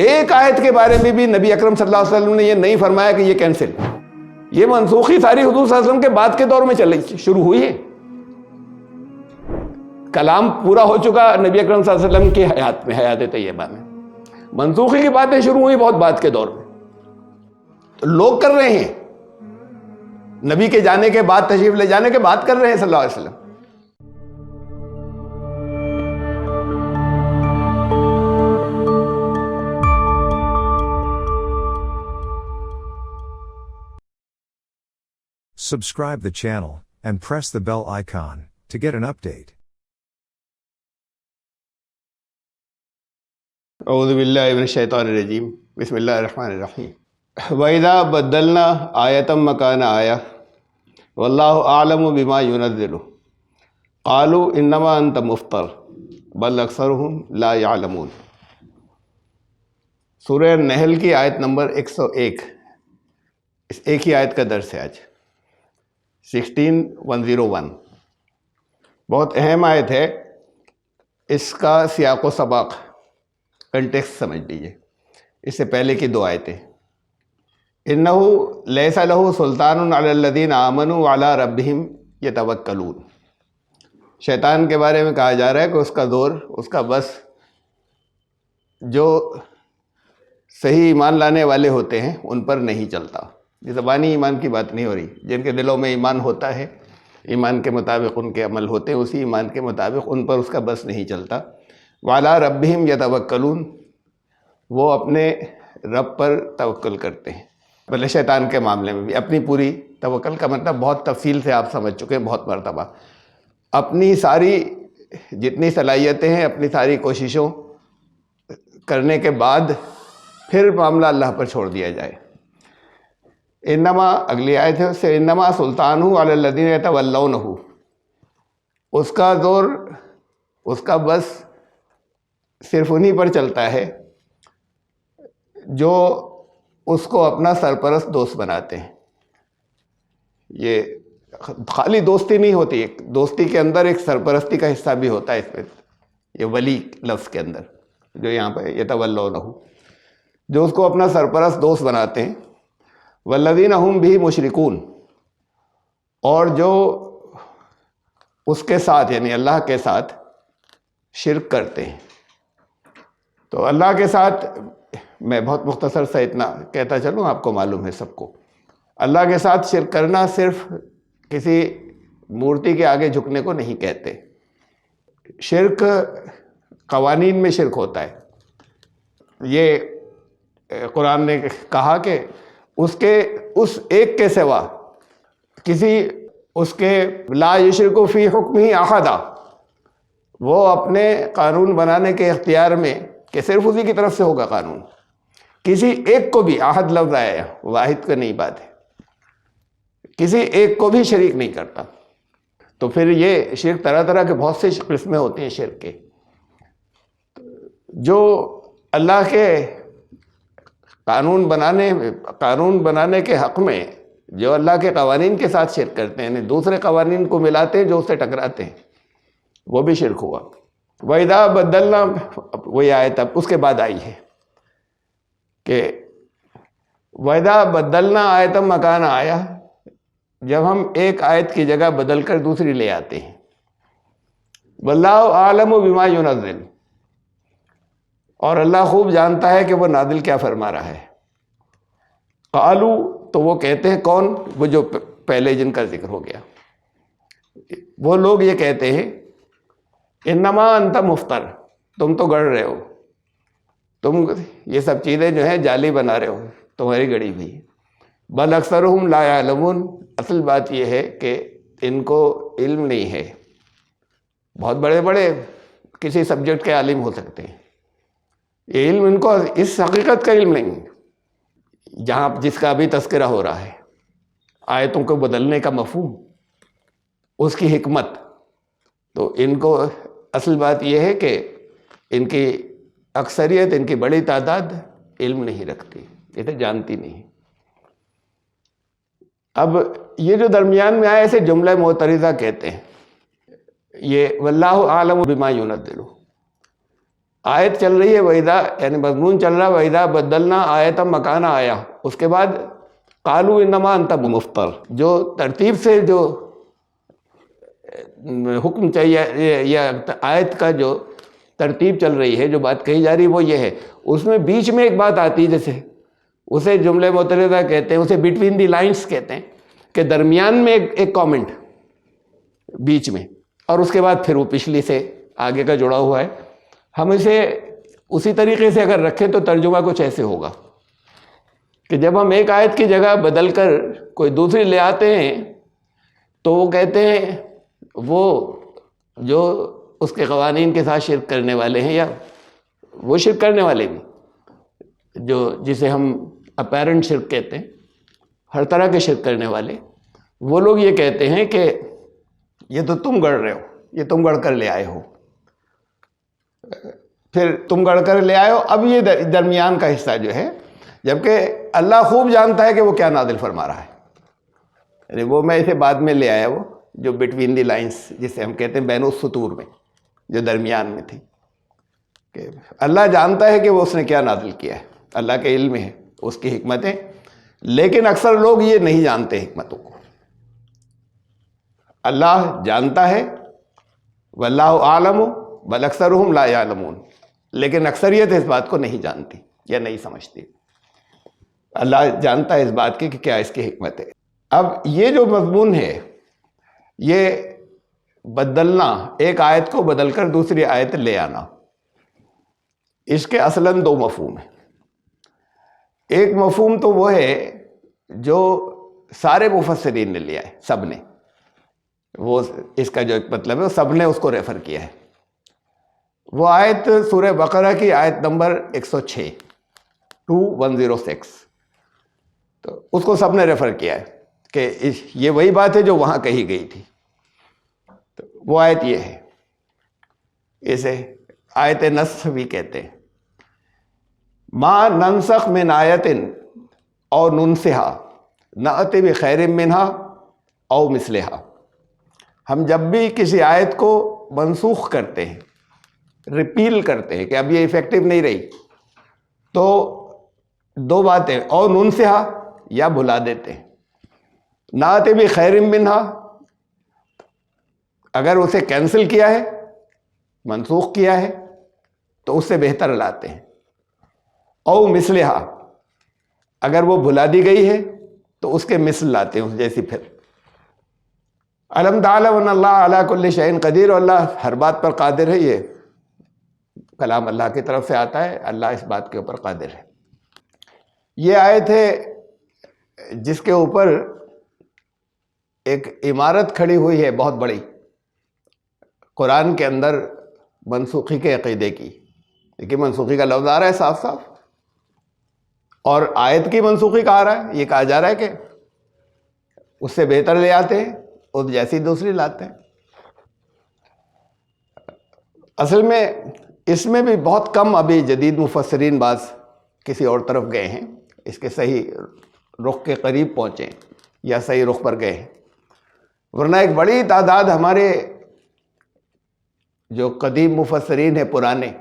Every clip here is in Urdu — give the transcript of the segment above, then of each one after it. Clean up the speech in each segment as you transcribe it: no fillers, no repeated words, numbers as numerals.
ایک آیت کے بارے میں بھی نبی اکرم صلی اللہ علیہ وسلم نے یہ نہیں فرمایا کہ یہ کینسل، یہ منسوخی ساری حضور صلی اللہ علیہ وسلم کے بعد کے دور میں شروع ہوئی ہے. کلام پورا ہو چکا نبی اکرم صلی اللہ علیہ وسلم کی حیات میں، حیات طیبہ میں. منسوخی کی باتیں شروع ہوئی بہت بعد کے دور میں. تو لوگ کر رہے ہیں، نبی کے جانے کے بعد، تشریف لے جانے کے بعد کر رہے ہیں صلی اللہ علیہ وسلم. Subscribe the channel and press the bell icon to get an update. اعوذ باللہ من الشیطان الرجیم، بسم اللہ الرحمن الرحیم. وَإِذَا بَدَّلْنَا آیَةً مَّكَانَ آیَةٍ وَاللَّهُ أَعْلَمُ بِمَا يُنَزِّلُ قَالُوا إِنَّمَا أَنْتَ مُفْتَرٍ بَلْ أَكْثَرُهُمْ لَا يَعْلَمُونَ. سورہ نحل کی آیت نمبر 101، اس ایک ہی آیت کا درس ہے آج، 16101. بہت اہم آیت ہے، اس کا سیاق و سباق، کنٹیکسٹ سمجھ لیجیے. اس سے پہلے کی 2 آیتیں، اِنَّهُ لَيْسَ لَهُ سُلْطَانٌ عَلَى الَّذِينَ آمَنُوا وَعَلَىٰ رَبِّهِمْ يَتَوَكَّلُونَ. شیطان کے بارے میں کہا جا رہا ہے کہ اس کا زور، اس کا بس جو صحیح ایمان لانے والے ہوتے ہیں ان پر نہیں چلتا. یہ زبانی ایمان کی بات نہیں ہو رہی، جن کے دلوں میں ایمان ہوتا ہے، ایمان کے مطابق ان کے عمل ہوتے ہیں، اسی ایمان کے مطابق ان پر اس کا بس نہیں چلتا. وَعَلَىٰ رَبِّهِمْ يَتَوَكَّلُونَ، وہ اپنے رب پر توکل کرتے ہیں. بھلے شیطان کے معاملے میں بھی اپنی پوری توکل کا مطلب بہت تفصیل سے آپ سمجھ چکے ہیں بہت مرتبہ. اپنی ساری جتنی صلاحیتیں ہیں، اپنی ساری کوششوں کرنے کے بعد پھر معاملہ اللہ پر چھوڑ دیا جائے. انما، اگلی آیت ہے اس سے، انما سلطانہ علی الذین یتولونہ، اس کا زور، اس کا بس صرف انہی پر چلتا ہے جو اس کو اپنا سرپرست دوست بناتے ہیں. یہ خالی دوستی نہیں ہوتی، ایک دوستی کے اندر ایک سرپرستی کا حصہ بھی ہوتا ہے. اس میں یہ ولی لفظ کے اندر جو یہاں پہ یتولونہ، جو اس کو اپنا سرپرست دوست بناتے ہیں. والذین ہم بھی مشرکون، اور جو اس کے ساتھ یعنی اللہ کے ساتھ شرک کرتے ہیں. تو اللہ کے ساتھ میں بہت مختصر سا اتنا کہتا چلوں، آپ کو معلوم ہے سب کو، اللہ کے ساتھ شرک کرنا صرف کسی مورتی کے آگے جھکنے کو نہیں کہتے. شرک قوانین میں شرک ہوتا ہے. یہ قرآن نے کہا کہ اس ایک کے سوا کسی اس کے لا یشرک فی حکمہ احدا، وہ اپنے قانون بنانے کے اختیار میں کہ صرف اسی کی طرف سے ہوگا قانون، کسی ایک کو بھی، احد لفظ آیا واحد کا نہیں بات ہے، کسی ایک کو بھی شریک نہیں کرتا. تو پھر یہ شرک طرح طرح کے بہت سے قسمیں ہوتی ہیں شرک کے. جو اللہ کے قانون بنانے کے حق میں جو اللہ کے قوانین کے ساتھ شرک کرتے ہیں، یعنی دوسرے قوانین کو ملاتے ہیں جو اس سے ٹکراتے ہیں، وہ بھی شرک ہوا. وَإِذَا بَدَّلْنَا، وہی آیت اب اس کے بعد آئی ہے کہ وَإِذَا بَدَّلْنَا آیَةً مَّكَانَ آیَةٍ، جب ہم ایک آیت کی جگہ بدل کر دوسری لے آتے ہیں. وَاللَّهُ أَعْلَمُ بِمَا يُنَزِّلُ، اور اللہ خوب جانتا ہے کہ وہ نازل کیا فرما رہا ہے. قالوا، تو وہ کہتے ہیں، کون؟ وہ جو پہلے جن کا ذکر ہو گیا، وہ لوگ یہ کہتے ہیں، انما انت مفتر، تم تو گڑ رہے ہو، تم یہ سب چیزیں جو ہیں جعلی بنا رہے ہو، تمہاری گڑی ہوئی. بل اکثرہم لا یعلمون، اصل بات یہ ہے کہ ان کو علم نہیں ہے. بہت بڑے بڑے کسی سبجیکٹ کے عالم ہو سکتے ہیں، یہ علم ان کو اس حقیقت کا علم نہیں جہاں جس کا ابھی تذکرہ ہو رہا ہے، آیتوں کو بدلنے کا مفہوم، اس کی حکمت. تو ان کو اصل بات یہ ہے کہ ان کی اکثریت، ان کی بڑی تعداد علم نہیں رکھتی، یہ تو جانتی نہیں. اب یہ جو درمیان میں آئے اسے جملہ معترضہ کہتے ہیں. یہ واللہ اعلم بما ينزل، آیت چل رہی ہے وَإِذَا، یعنی مضمون چل رہا ہے وَإِذَا بَدَّلْنَا آیَةً مَكَانَ آیَةٍ، اس کے بعد قَالُوا إِنَّمَا أَنْتَ مُفْتَرٍ، جو ترتیب سے جو حکم چاہیے یا آیت کا جو ترتیب چل رہی ہے، جو بات کہی جا رہی ہے وہ یہ ہے، اس میں بیچ میں ایک بات آتی ہے، جیسے اسے جملے معترضہ کہتے ہیں، اسے بٹوین دی لائنز کہتے ہیں، کہ درمیان میں ایک کامنٹ بیچ میں، اور اس کے بعد پھر وہ پچھلی سے آگے کا جڑا ہوا ہے۔ ہم اسے اسی طریقے سے اگر رکھیں تو ترجمہ کچھ ایسے ہوگا کہ جب ہم ایک آیت کی جگہ بدل کر کوئی دوسری لے آتے ہیں تو وہ کہتے ہیں وہ جو اس کے قوانین کے ساتھ شرک کرنے والے ہیں، یا وہ شرک کرنے والے بھی جو جسے ہم اپیرنٹ شرک کہتے ہیں، ہر طرح کے شرک کرنے والے، وہ لوگ یہ کہتے ہیں کہ یہ تو تم گڑھ رہے ہو، یہ تم گڑھ کر لے آئے ہو، پھر تم گڑھ کر لے آئے ہو، اب یہ درمیان کا حصہ جو ہے، جبکہ اللہ خوب جانتا ہے کہ وہ کیا نازل فرما رہا ہے، یعنی وہ میں اسے بعد میں لے آیا، وہ جو بٹوین دی لائنز جسے ہم کہتے ہیں بین السطور میں، جو درمیان میں تھی، کہ اللہ جانتا ہے کہ وہ اس نے کیا نازل کیا ہے، اللہ کے علم ہے اس کی حکمتیں، لیکن اکثر لوگ یہ نہیں جانتے حکمتوں کو۔ اللہ جانتا ہے، واللہ اعلم بل اکثرہم لا یعلمون، لیکن اکثریت اس بات کو نہیں جانتی یا نہیں سمجھتی۔ اللہ جانتا ہے اس بات کی کہ کیا اس کی حکمت ہے۔ اب یہ جو مضمون ہے، یہ بدلنا، ایک آیت کو بدل کر دوسری آیت لے آنا، اس کے اصلاً دو مفہوم ہیں۔ ایک مفہوم تو وہ ہے جو سارے مفسرین نے لیا ہے، سب نے، وہ اس کا جو ایک مطلب ہے وہ سب نے اس کو ریفر کیا ہے۔ وہ آیت سورہ بقرہ کی آیت نمبر 106 2106، تو اس کو سب نے ریفر کیا ہے کہ یہ وہی بات ہے جو وہاں کہی گئی تھی۔ تو وہ آیت یہ ہے، اسے آیت نسخ بھی کہتے ہیں۔ ما ننسخ من آیت او ننسها نأتی بخیر منہا او مثلہا، ہم جب بھی کسی آیت کو منسوخ کرتے ہیں، ریپیل کرتے ہیں کہ اب یہ افیکٹو نہیں رہی، تو دو باتیں، او ننسہا یا بھلا دیتے ہیں، نأتی بخیر منہا اگر اسے کینسل کیا ہے، منسوخ کیا ہے تو اس سے بہتر لاتے ہیں، او مثلہا اگر وہ بھلا دی گئی ہے تو اس کے مثل لاتے ہیں، اس جیسی۔ پھر الم تعلم ان اللہ علی کل شیء قدیر، اور اللہ ہر بات پر قادر ہے، یہ کلام اللہ کی طرف سے آتا ہے، اللہ اس بات کے اوپر قادر ہے۔ یہ آیت ہے جس کے اوپر ایک عمارت کھڑی ہوئی ہے بہت بڑی قرآن کے اندر منسوخی کے عقیدے کی۔ دیکھیے منسوخی کا لفظ آ رہا ہے صاف صاف، اور آیت کی منسوخی کا آ رہا ہے، یہ کہا جا رہا ہے کہ اس سے بہتر لے آتے ہیں، اس جیسی دوسری لاتے ہیں۔ اصل میں اس میں بھی بہت کم ابھی جدید مفسرین بعض کسی اور طرف گئے ہیں، اس کے صحیح رخ کے قریب پہنچے یا صحیح رخ پر گئے ہیں، ورنہ ایک بڑی تعداد ہمارے جو قدیم مفسرین ہیں پرانے،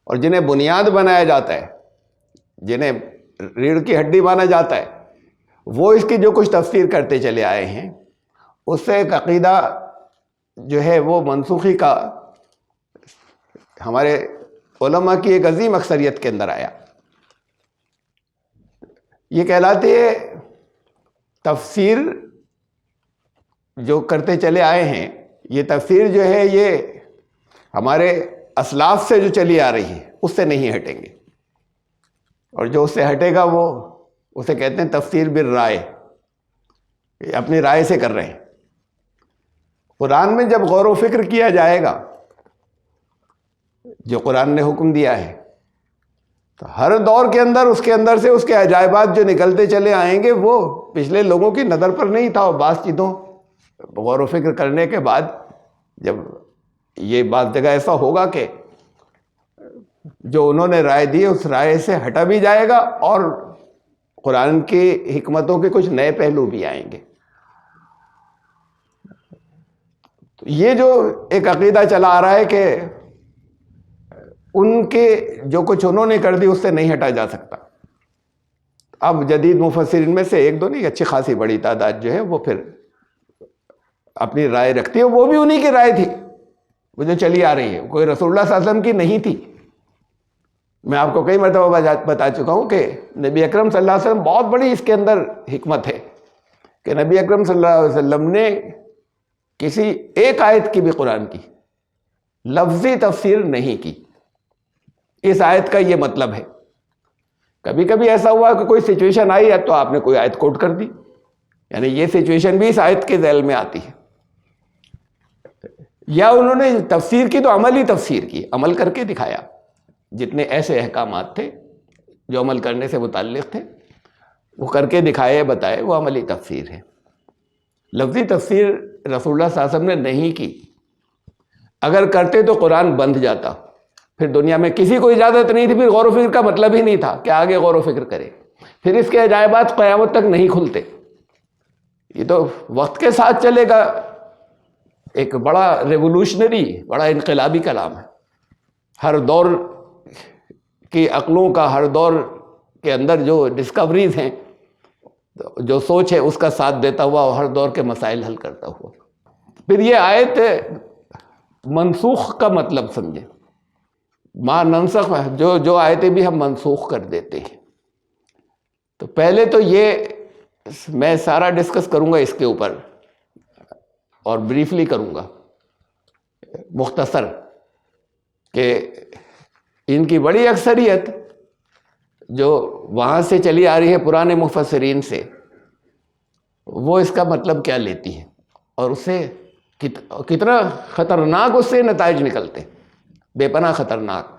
اور جنہیں بنیاد بنایا جاتا ہے، جنہیں ریڑھ کی ہڈی مانا جاتا ہے، وہ اس کی جو کچھ تفسیر کرتے چلے آئے ہیں، اس سے ایک عقیدہ جو ہے وہ منسوخی کا ہمارے علماء کی ایک عظیم اکثریت کے اندر آیا۔ یہ کہلاتی ہے تفسیر جو کرتے چلے آئے ہیں، یہ تفسیر جو ہے یہ ہمارے اسلاف سے جو چلی آ رہی ہے اس سے نہیں ہٹیں گے، اور جو اس سے ہٹے گا وہ اسے کہتے ہیں تفسیر بالرائے، اپنی رائے سے کر رہے ہیں۔ قرآن میں جب غور و فکر کیا جائے گا، جو قرآن نے حکم دیا ہے، تو ہر دور کے اندر اس کے اندر سے اس کے عجائبات جو نکلتے چلے آئیں گے، وہ پچھلے لوگوں کی نظر پر نہیں تھا، اور بعض چیزوں غور و فکر کرنے کے بعد جب یہ بعض جگہ ایسا ہوگا کہ جو انہوں نے رائے دی اس رائے سے ہٹا بھی جائے گا، اور قرآن کی حکمتوں کے کچھ نئے پہلو بھی آئیں گے۔ یہ جو ایک عقیدہ چلا آ رہا ہے کہ ان کے جو کچھ انہوں نے کر دی اس سے نہیں ہٹا جا سکتا. اب جدید مفسرین میں سے ایک دو نہیں، اچھی خاصی بڑی تعداد جو ہے وہ پھر اپنی رائے رکھتی ہے. وہ بھی انہی کی رائے تھی وہ جو چلی آ رہی ہے، کوئی رسول اللہ صلی اللہ علیہ وسلم کی نہیں تھی. میں آپ کو کئی مرتبہ بتا چکا ہوں کہ نبی اکرم صلی اللہ علیہ وسلم، بہت بڑی اس کے اندر حکمت ہے کہ نبی اکرم صلی اللہ علیہ وسلم نے کسی ایک آیت کی بھی قرآن کی لفظی تفسیر نہیں کی. اس آیت کا یہ مطلب ہے. کبھی کبھی ایسا ہوا کہ کوئی سچویشن آئی ہے تو آپ نے کوئی آیت کوٹ کر دی، یعنی یہ سچویشن بھی اس آیت کے ذیل میں آتی ہے. یا انہوں نے تفسیر کی تو عملی تفسیر کی، عمل کر کے دکھایا. جتنے ایسے احکامات تھے جو عمل کرنے سے متعلق تھے وہ کر کے دکھائے، بتائے، وہ عملی تفسیر ہے. لفظی تفسیر رسول اللہ صلی اللہ علیہ وسلم نے نہیں کی. اگر کرتے تو قرآن بند جاتا، پھر دنیا میں کسی کو اجازت نہیں تھی، پھر غور و فکر کا مطلب ہی نہیں تھا کہ آگے غور و فکر کرے. پھر اس کے عجائبات قیامت تک نہیں کھلتے. یہ تو وقت کے ساتھ چلے گا، ایک بڑا ریولوشنری، بڑا انقلابی کلام ہے. ہر دور کی عقلوں کا، ہر دور کے اندر جو ڈسکوریز ہیں، جو سوچ ہے، اس کا ساتھ دیتا ہوا اور ہر دور کے مسائل حل کرتا ہوا. پھر یہ آیت منسوخ کا مطلب سمجھیں. ما ننسخ، جو آیتیں بھی ہم منسوخ کر دیتے ہیں. تو پہلے تو یہ میں سارا ڈسکس کروں گا اس کے اوپر، اور بریفلی کروں گا، مختصر، کہ ان کی بڑی اکثریت جو وہاں سے چلی آ رہی ہے پرانے مفسرین سے، وہ اس کا مطلب کیا لیتی ہے اور اس سے کتنا خطرناک اس سے نتائج نکلتے، بے پناہ خطرناک.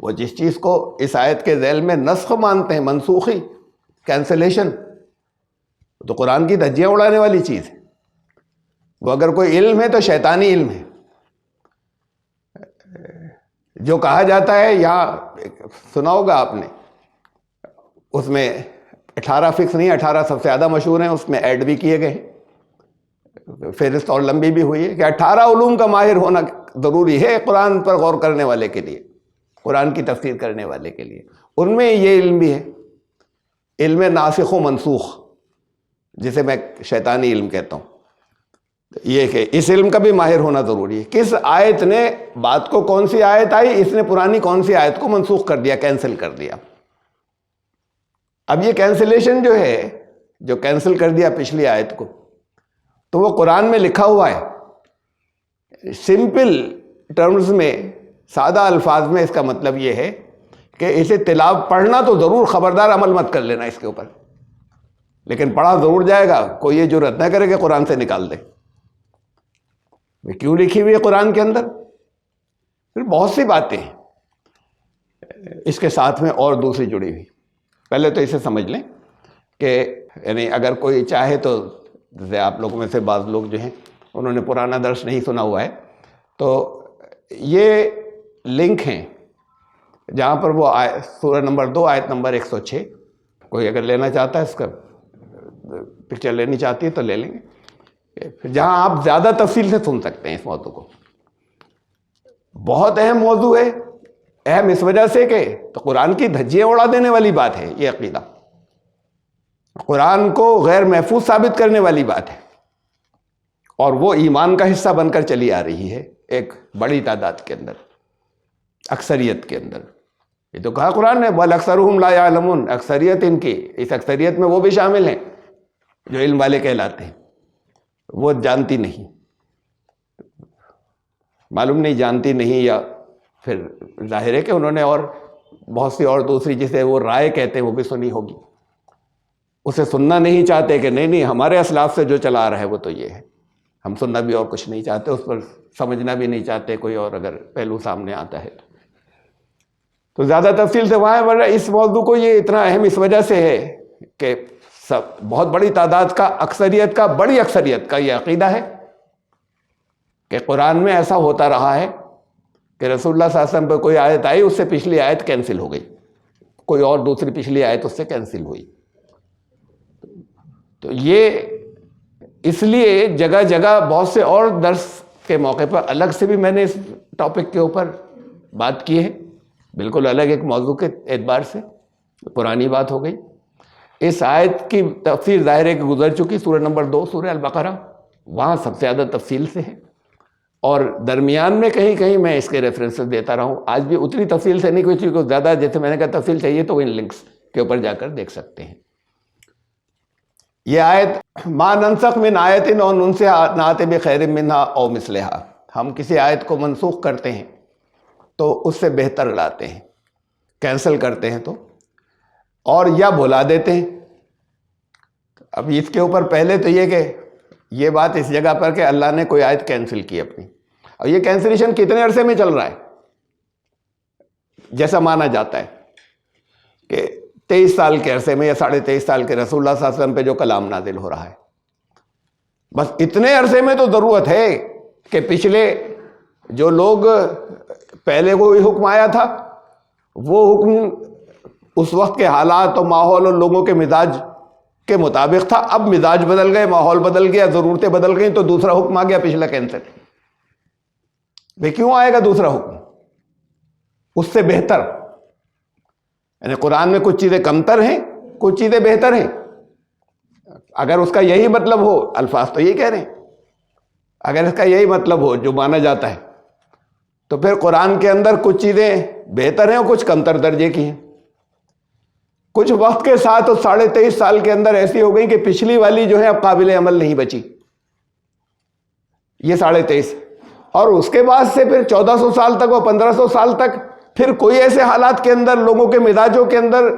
وہ جس چیز کو اس آیت کے ذیل میں نسخ مانتے ہیں، منسوخی، کینسلیشن، تو قرآن کی دھجیاں اڑانے والی چیز ہے. وہ اگر کوئی علم ہے تو شیطانی علم ہے. جو کہا جاتا ہے، یہاں سنا ہوگا آپ نے، اس میں 18 فکس نہیں، 18 سب سے زیادہ مشہور ہیں، اس میں ایڈ بھی کیے گئے ہیں، فہرست اور لمبی بھی ہوئی ہے کہ 18 علوم کا ماہر ہونا ضروری ہے قرآن پر غور کرنے والے کے لیے، قرآن کی تفسیر کرنے والے کے لیے. ان میں یہ علم بھی ہے، علم ناسخ و منسوخ، جسے میں شیطانی علم کہتا ہوں. یہ کہ اس علم کا بھی ماہر ہونا ضروری ہے. کس آیت نے بات کو، کون سی آیت آئی، اس نے پرانی کون سی آیت کو منسوخ کر دیا، کینسل کر دیا. اب یہ کینسلیشن جو ہے، جو کینسل کر دیا پچھلی آیت کو، تو وہ قرآن میں لکھا ہوا ہے. سمپل ٹرمز میں، سادہ الفاظ میں اس کا مطلب یہ ہے کہ اسے تلاوت پڑھنا تو ضرور، خبردار عمل مت کر لینا اس کے اوپر، لیکن پڑھا ضرور جائے گا. کوئی یہ جرات نہ کرے کہ قرآن سے نکال دے. کیوں لکھی ہوئی ہے قرآن کے اندر؟ پھر بہت سی باتیں ہیں اس کے ساتھ میں اور دوسری جڑی ہوئی. پہلے تو اسے سمجھ لیں کہ یعنی اگر کوئی چاہے تو، جیسے آپ لوگوں میں سے بعض لوگ جو ہیں انہوں نے پرانا درس نہیں سنا ہوا ہے، تو یہ لنک ہیں جہاں پر وہ سورہ نمبر 2 آیت نمبر 106، کوئی اگر لینا چاہتا ہے، اس کا پکچر لینی چاہتی ہے تو لے لیں گے، جہاں آپ زیادہ تفصیل سے سن سکتے ہیں اس موضوع کو. بہت اہم موضوع ہے. اہم اس وجہ سے کہ تو قرآن کی دھجیاں اڑا دینے والی بات ہے یہ عقیدہ، قرآن کو غیر محفوظ ثابت کرنے والی بات ہے، اور وہ ایمان کا حصہ بن کر چلی آ رہی ہے ایک بڑی تعداد کے اندر، اکثریت کے اندر. یہ تو کہا قرآن نے، بل اکثرہم لا یعلمون، اکثریت ان کی، اس اکثریت میں وہ بھی شامل ہیں جو علم والے کہلاتے ہیں، وہ جانتی نہیں، معلوم نہیں، جانتی نہیں، یا پھر ظاہر ہے کہ انہوں نے اور بہت سی اور دوسری جسے وہ رائے کہتے ہیں وہ بھی سنی ہوگی. اسے سننا نہیں چاہتے کہ نہیں ہمارے اسلاف سے جو چلا آ رہا ہے وہ تو یہ ہے، ہم سننا بھی اور کچھ نہیں چاہتے، اس پر سمجھنا بھی نہیں چاہتے کوئی اور اگر پہلو سامنے آتا ہے تو زیادہ تفصیل سے وہاں. ورنہ اس موضوع کو یہ اتنا اہم اس وجہ سے ہے کہ بہت بڑی تعداد کا، اکثریت کا، بڑی اکثریت کا یہ عقیدہ ہے کہ قرآن میں ایسا ہوتا رہا ہے کہ رسول اللہ صلی اللہ علیہ وسلم پہ کوئی آیت آئی، اس سے پچھلی آیت کینسل ہو گئی، کوئی اور دوسری پچھلی آیت اس سے کینسل ہوئی. تو یہ اس لیے جگہ جگہ بہت سے اور درس کے موقع پر الگ سے بھی میں نے اس ٹاپک کے اوپر بات کی ہے، بالکل الگ ایک موضوع کے اعتبار سے، پرانی بات ہو گئی۔ اس آیت کی تفسیر ظاہر ہے کہ گزر چکی، سورہ نمبر 2 سورہ البقرہ، وہاں سب سے زیادہ تفصیل سے ہے، اور درمیان میں کہیں کہیں میں اس کے ریفرنسز دیتا رہا ہوں، آج بھی اتنی تفصیل سے نہیں، کوئی زیادہ جیسے میں نے کہا تفصیل چاہیے تو ان لنکس کے اوپر جا کر دیکھ سکتے ہیں۔ یہ آیت ما ننسخ من آیت او ننسها نأتی بخیر منها او مثلها، ہم کسی آیت کو منسوخ کرتے ہیں تو اس سے بہتر لاتے ہیں، کینسل کرتے ہیں تو، اور یا بھلا دیتے ہیں۔ اب اس کے اوپر پہلے تو یہ کہ یہ بات اس جگہ پر کہ اللہ نے کوئی آیت کینسل کی اپنی، اور یہ کینسلیشن کتنے عرصے میں چل رہا ہے، جیسا مانا جاتا ہے کہ 23 سال کے عرصے میں یا 23.5 سال کے رسول اللہ صلی اللہ علیہ وسلم پہ جو کلام نازل ہو رہا ہے، بس اتنے عرصے میں تو ضرورت ہے کہ پچھلے جو لوگ پہلے کوئی حکم آیا تھا وہ حکم اس وقت کے حالات اور ماحول اور لوگوں کے مزاج کے مطابق تھا، اب مزاج بدل گئے، ماحول بدل گیا، ضرورتیں بدل گئیں، تو دوسرا حکم آ گیا، پچھلا کینسل۔ بھئی کیوں آئے گا دوسرا حکم؟ اس سے بہتر، یعنی قرآن میں کچھ چیزیں کمتر ہیں، کچھ چیزیں بہتر ہیں۔ اگر اس کا یہی مطلب ہو، الفاظ تو یہ کہہ رہے ہیں، اگر اس کا یہی مطلب ہو جو مانا جاتا ہے، تو پھر قرآن کے اندر کچھ چیزیں بہتر ہیں اور کچھ کمتر درجے کی ہیں۔ کچھ وقت کے ساتھ 23.5 سال کے اندر ایسی ہو گئی کہ پچھلی والی جو ہے اب قابل عمل نہیں بچی، یہ 23.5، اور اس کے بعد سے پھر 1400 سال تک اور 1500 سال تک پھر کوئی ایسے حالات کے اندر، لوگوں کے مزاجوں کے اندر،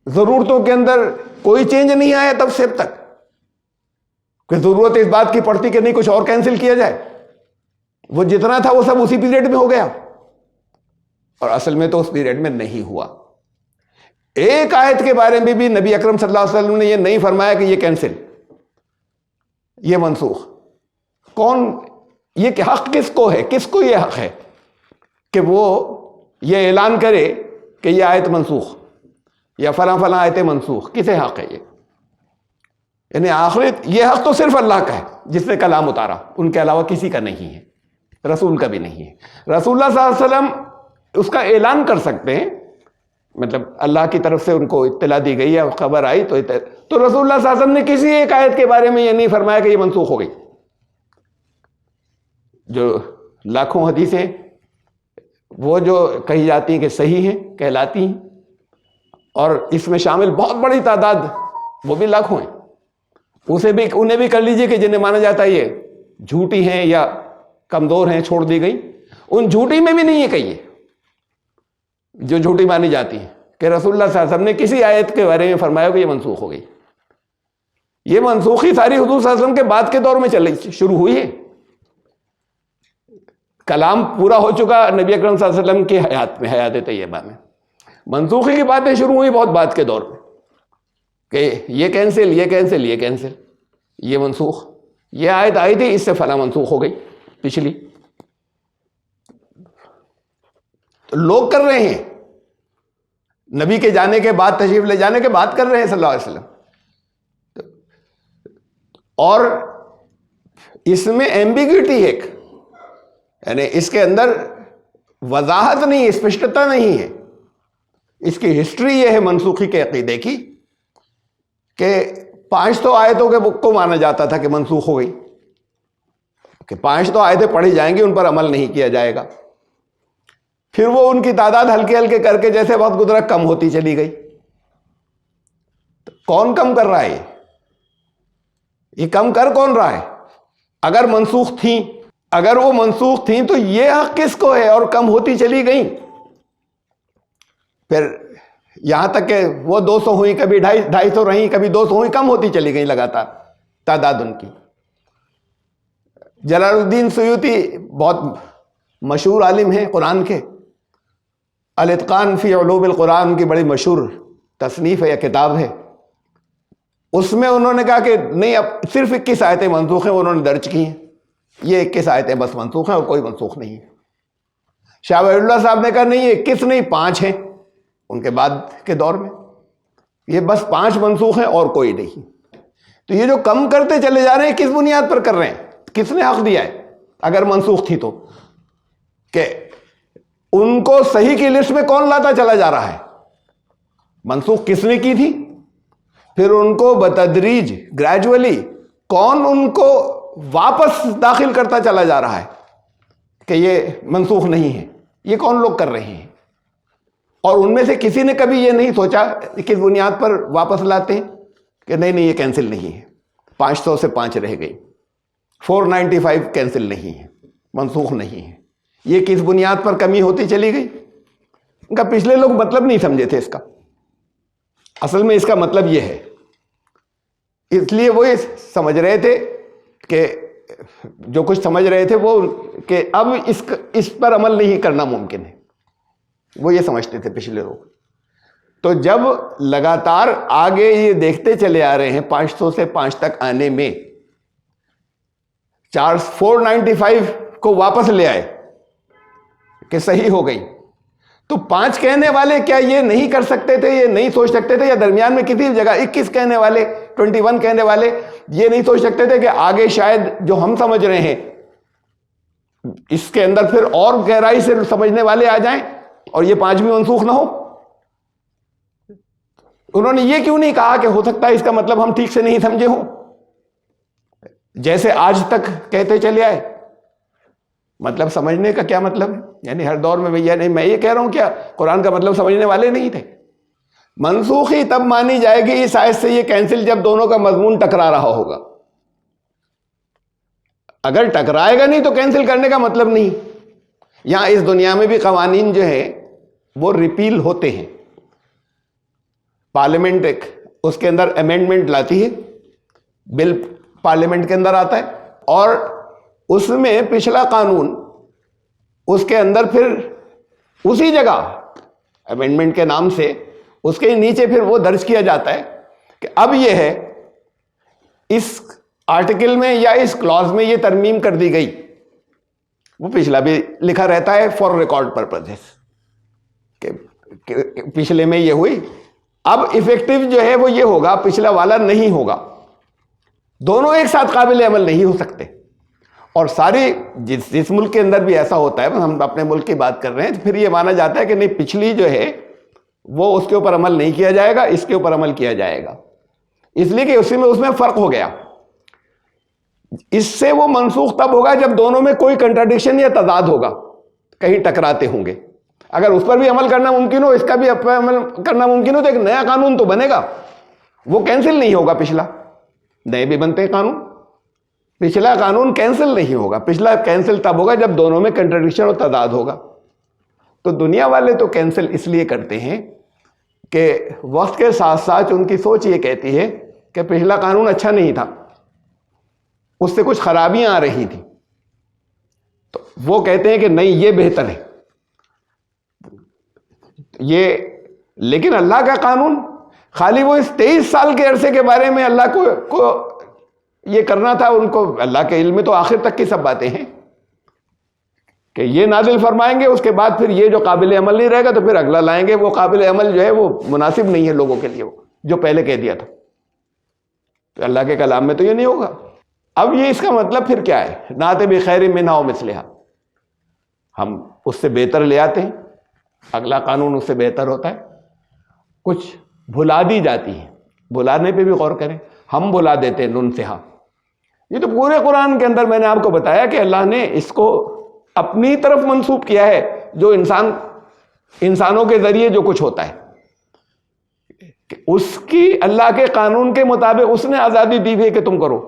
ضرورتوں کے اندر کوئی چینج نہیں آیا تب سے اب تک، کہ ضرورت اس بات کی پڑتی کہ نہیں کچھ اور کینسل کیا جائے، وہ جتنا تھا وہ سب اسی پیریڈ میں ہو گیا، اور اصل میں تو اس پیریڈ میں نہیں ہوا۔ ایک آیت کے بارے میں بھی نبی اکرم صلی اللہ علیہ وسلم نے یہ نہیں فرمایا کہ یہ کینسل، یہ منسوخ۔ کون یہ کہ حق کس کو ہے، کس کو یہ حق ہے کہ وہ یہ اعلان کرے کہ یہ آیت منسوخ یا فلاں فلاں آیت منسوخ؟ کسے حق ہے یہ؟ یعنی آخری یہ حق تو صرف اللہ کا ہے جس نے کلام اتارا، ان کے علاوہ کسی کا نہیں ہے، رسول کا بھی نہیں ہے۔ رسول اللہ صلی اللہ علیہ وسلم اس کا اعلان کر سکتے ہیں، مطلب اللہ کی طرف سے ان کو اطلاع دی گئی ہے، خبر آئی تو رسول اللہ صلی اللہ علیہ وسلم نے کسی ایک آیت کے بارے میں یہ نہیں فرمایا کہ یہ منسوخ ہو گئی۔ جو لاکھوں حدیثیں وہ جو کہی جاتی ہیں کہ صحیح ہیں کہلاتی ہیں، اور اس میں شامل بہت بڑی تعداد وہ بھی لاکھوں ہیں، انہیں بھی کر لیجئے کہ جنہیں مانا جاتا ہے یہ جھوٹی ہیں یا کمزور ہیں، چھوڑ دی گئی، ان جھوٹی میں بھی نہیں ہے کہیے جو جھوٹی مانی جاتی ہے کہ رسول اللہ صلی اللہ علیہ وسلم نے کسی آیت کے بارے میں فرمایا کہ یہ منسوخ ہو گئی۔ یہ منسوخی ساری حضور صلی اللہ علیہ وسلم کے بعد کے دور میں شروع ہوئی ہے، کلام پورا ہو چکا نبی اکرم صلی اللہ علیہ وسلم کی حیات میں، حیات طیبہ میں، منسوخی کی باتیں شروع ہوئی بہت بعد کے دور میں کہ یہ کینسل، یہ کینسل، یہ کینسل، یہ منسوخ، یہ آیت آئی تھی اس سے فلاں منسوخ ہو گئی پچھلی۔ تو لوگ کر رہے ہیں، نبی کے جانے کے بعد، تشریف لے جانے کے بعد کر رہے ہیں صلی اللہ علیہ وسلم، اور اس میں ایمبیگوٹی ہے، یعنی اس کے اندر وضاحت نہیں، اسپشٹتا نہیں ہے۔ اس کی ہسٹری یہ ہے منسوخی کے عقیدے کی کہ 5 تو آیتوں کے بک کو مانا جاتا تھا کہ منسوخ ہو گئی، کہ 5 تو آیتیں پڑھی جائیں گی، ان پر عمل نہیں کیا جائے گا، پھر وہ ان کی تعداد ہلکے ہلکے کر کے جیسے وقت گزرا کم ہوتی چلی گئی۔ کون کم کر رہا ہے یہ کم کر کون رہا ہے؟ اگر منسوخ تھیں، اگر وہ منسوخ تھیں تو یہ حق کس کو ہے، اور کم ہوتی چلی گئیں، پھر یہاں تک کہ وہ 200 ہوئی، کبھی 250 رہیں، کبھی 200 ہوئی، کم ہوتی چلی گئیں لگاتار تعداد ان کی۔ جلال الدین سیوطی بہت مشہور عالم ہیں قرآن کے، الاتقان فی علوم القرآن کی بڑی مشہور تصنیف ہے یا کتاب ہے، اس میں انہوں نے کہا کہ نہیں، اب صرف 21 آیتیں منسوخ ہیں، انہوں نے درج کی ہیں، یہ 21 آیتیں بس منسوخ ہیں اور کوئی منسوخ نہیں ہے۔ شاہ ولی اللہ صاحب نے کہا نہیں، یہ 21 نہیں، 5 ہیں ان کے بعد کے دور میں، یہ بس 5 منسوخ ہیں اور کوئی نہیں۔ تو یہ جو کم کرتے چلے جا رہے ہیں، کس بنیاد پر کر رہے ہیں؟ کس نے حق دیا ہے اگر منسوخ تھی تو؟ کہ ان کو صحیح کی لسٹ میں کون لاتا چلا جا رہا ہے؟ منسوخ کس نے کی تھی؟ پھر ان کو بتدریج گریجولی کون ان کو واپس داخل کرتا چلا جا رہا ہے کہ یہ منسوخ نہیں ہے؟ یہ کون لوگ کر رہے ہیں؟ اور ان میں سے کسی نے کبھی یہ نہیں سوچا کس بنیاد پر واپس لاتے ہیں کہ نہیں یہ کینسل نہیں ہے، 500 سے 5 رہ گئی، 495 کینسل نہیں ہے، منسوخ نہیں ہے، یہ کس بنیاد پر کمی ہوتی چلی گئی؟ ان کا پچھلے لوگ مطلب نہیں سمجھے تھے اس کا. اصل میں اس کا مطلب یہ ہے، اس لیے وہ سمجھ رہے تھے کہ جو کچھ سمجھ رہے تھے وہ کہ اب اس پر عمل نہیں کرنا ممکن ہے، وہ یہ سمجھتے تھے پچھلے لوگ. تو جب لگاتار آگے یہ دیکھتے چلے آ رہے ہیں 500 سے 5 تک آنے میں 495 کو واپس لے آئے کہ صحیح ہو گئی، تو 5 کہنے والے کیا یہ نہیں کر سکتے تھے، یہ نہیں سوچ سکتے تھے؟ یا درمیان میں کسی جگہ 21 کہنے والے 21 کہنے والے یہ نہیں سوچ سکتے تھے کہ آگے شاید جو ہم سمجھ رہے ہیں اس کے اندر پھر اور گہرائی سے سمجھنے والے آ جائیں اور یہ 5 بھی منسوخ نہ ہو؟ انہوں نے یہ کیوں نہیں کہا کہ ہو سکتا ہے اس کا مطلب ہم ٹھیک سے نہیں سمجھے ہوں، جیسے آج تک کہتے چلے آئے؟ مطلب سمجھنے کا کیا مطلب ہے؟ یعنی ہر دور میں بھیا نہیں، میں یہ کہہ رہا ہوں کیا قرآن کا مطلب سمجھنے والے نہیں تھے؟ منسوخی تب مانی جائے گی اس آیت سے یہ کینسل جب دونوں کا مضمون ٹکرا رہا ہوگا. اگر ٹکرائے گا نہیں تو کینسل کرنے کا مطلب نہیں. یہاں اس دنیا میں بھی قوانین جو ہے وہ ریپیل ہوتے ہیں. پارلیمنٹ ایک اس کے اندر امینڈمنٹ لاتی ہے، بل پارلیمنٹ کے اندر آتا ہے، اور اس میں پچھلا قانون اس کے اندر پھر اسی جگہ امینڈمنٹ کے نام سے اس کے نیچے پھر وہ درج کیا جاتا ہے کہ اب یہ ہے اس آرٹیکل میں یا اس کلاز میں یہ ترمیم کر دی گئی. وہ پچھلا بھی لکھا رہتا ہے فار ریکارڈ پرپزز کہ پچھلے میں یہ ہوئی، اب ایفیکٹو جو ہے وہ یہ ہوگا، پچھلا والا نہیں ہوگا. دونوں ایک ساتھ قابل عمل نہیں ہو سکتے. اور ساری جس ملک کے اندر بھی ایسا ہوتا ہے، ہم اپنے ملک کی بات کر رہے ہیں، تو پھر یہ مانا جاتا ہے کہ نہیں پچھلی جو ہے وہ اس کے اوپر عمل نہیں کیا جائے گا، اس کے اوپر عمل کیا جائے گا، اس لیے کہ اس میں فرق ہو گیا. اس سے وہ منسوخ تب ہوگا جب دونوں میں کوئی کنٹراڈکشن یا تضاد ہوگا، کہیں ٹکراتے ہوں گے. اگر اس پر بھی عمل کرنا ممکن ہو، اس کا بھی عمل کرنا ممکن ہو، تو ایک نیا قانون تو بنے گا، وہ کینسل نہیں ہوگا. پچھلا نئے بھی بنتے ہیں قانون، پچھلا قانون کینسل نہیں ہوگا. پچھلا کینسل تب ہوگا جب دونوں میں کنٹراڈکشن اور تضاد ہوگا. تو دنیا والے تو کینسل اس لیے کرتے ہیں کہ وقت کے ساتھ ساتھ ان کی سوچ یہ کہتی ہے کہ پچھلا قانون اچھا نہیں تھا، اس سے کچھ خرابیاں آ رہی تھیں، تو وہ کہتے ہیں کہ نہیں یہ بہتر ہے یہ. لیکن اللہ کا قانون خالی وہ اس 23 سال کے عرصے کے بارے میں اللہ کو یہ کرنا تھا. ان کو اللہ کے علم میں تو آخر تک کی سب باتیں ہیں کہ یہ نازل فرمائیں گے، اس کے بعد پھر یہ جو قابل عمل نہیں رہے گا تو پھر اگلا لائیں گے. وہ قابل عمل جو ہے وہ مناسب نہیں ہے لوگوں کے لیے، وہ جو پہلے کہہ دیا تھا. تو اللہ کے کلام میں تو یہ نہیں ہوگا. اب یہ اس کا مطلب پھر کیا ہے؟ نات بخیر منہا و مثلہا، ہم اس سے بہتر لے آتے ہیں، اگلا قانون اس سے بہتر ہوتا ہے. کچھ بھلا دی جاتی ہیں، بھلانے پہ بھی غور کریں. ہم بھلا دیتے ہیں ننسہا. یہ تو پورے قرآن کے اندر میں نے آپ کو بتایا کہ اللہ نے اس کو اپنی طرف منسوب کیا ہے. جو انسانوں کے ذریعے جو کچھ ہوتا ہے کہ اس کی اللہ کے قانون کے مطابق اس نے آزادی دی ہوئی کہ تم کرو.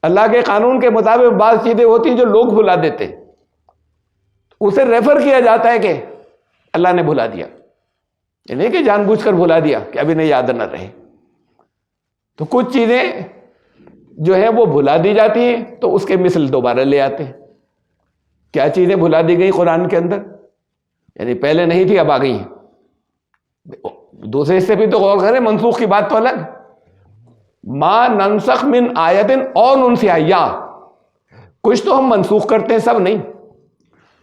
اللہ کے قانون کے مطابق بعض چیزیں ہوتی ہیں جو لوگ بھلا دیتے ہیں، اسے ریفر کیا جاتا ہے کہ اللہ نے بھلا دیا، یعنی کہ جان بوجھ کر بھلا دیا کہ ابھی نہیں یاد نہ رہے. تو کچھ چیزیں جو ہے وہ بھلا دی جاتی ہیں تو اس کے مثل دوبارہ لے آتے ہیں. کیا چیزیں بھلا دی گئی قرآن کے اندر؟ یعنی پہلے نہیں تھی اب آ گئی ہیں. دوسرے حصے پہ تو غور کریں، منسوخ کی بات تو الگ. ما ننسخ من آیت او ننسیہا، یا کچھ تو ہم منسوخ کرتے ہیں، سب نہیں،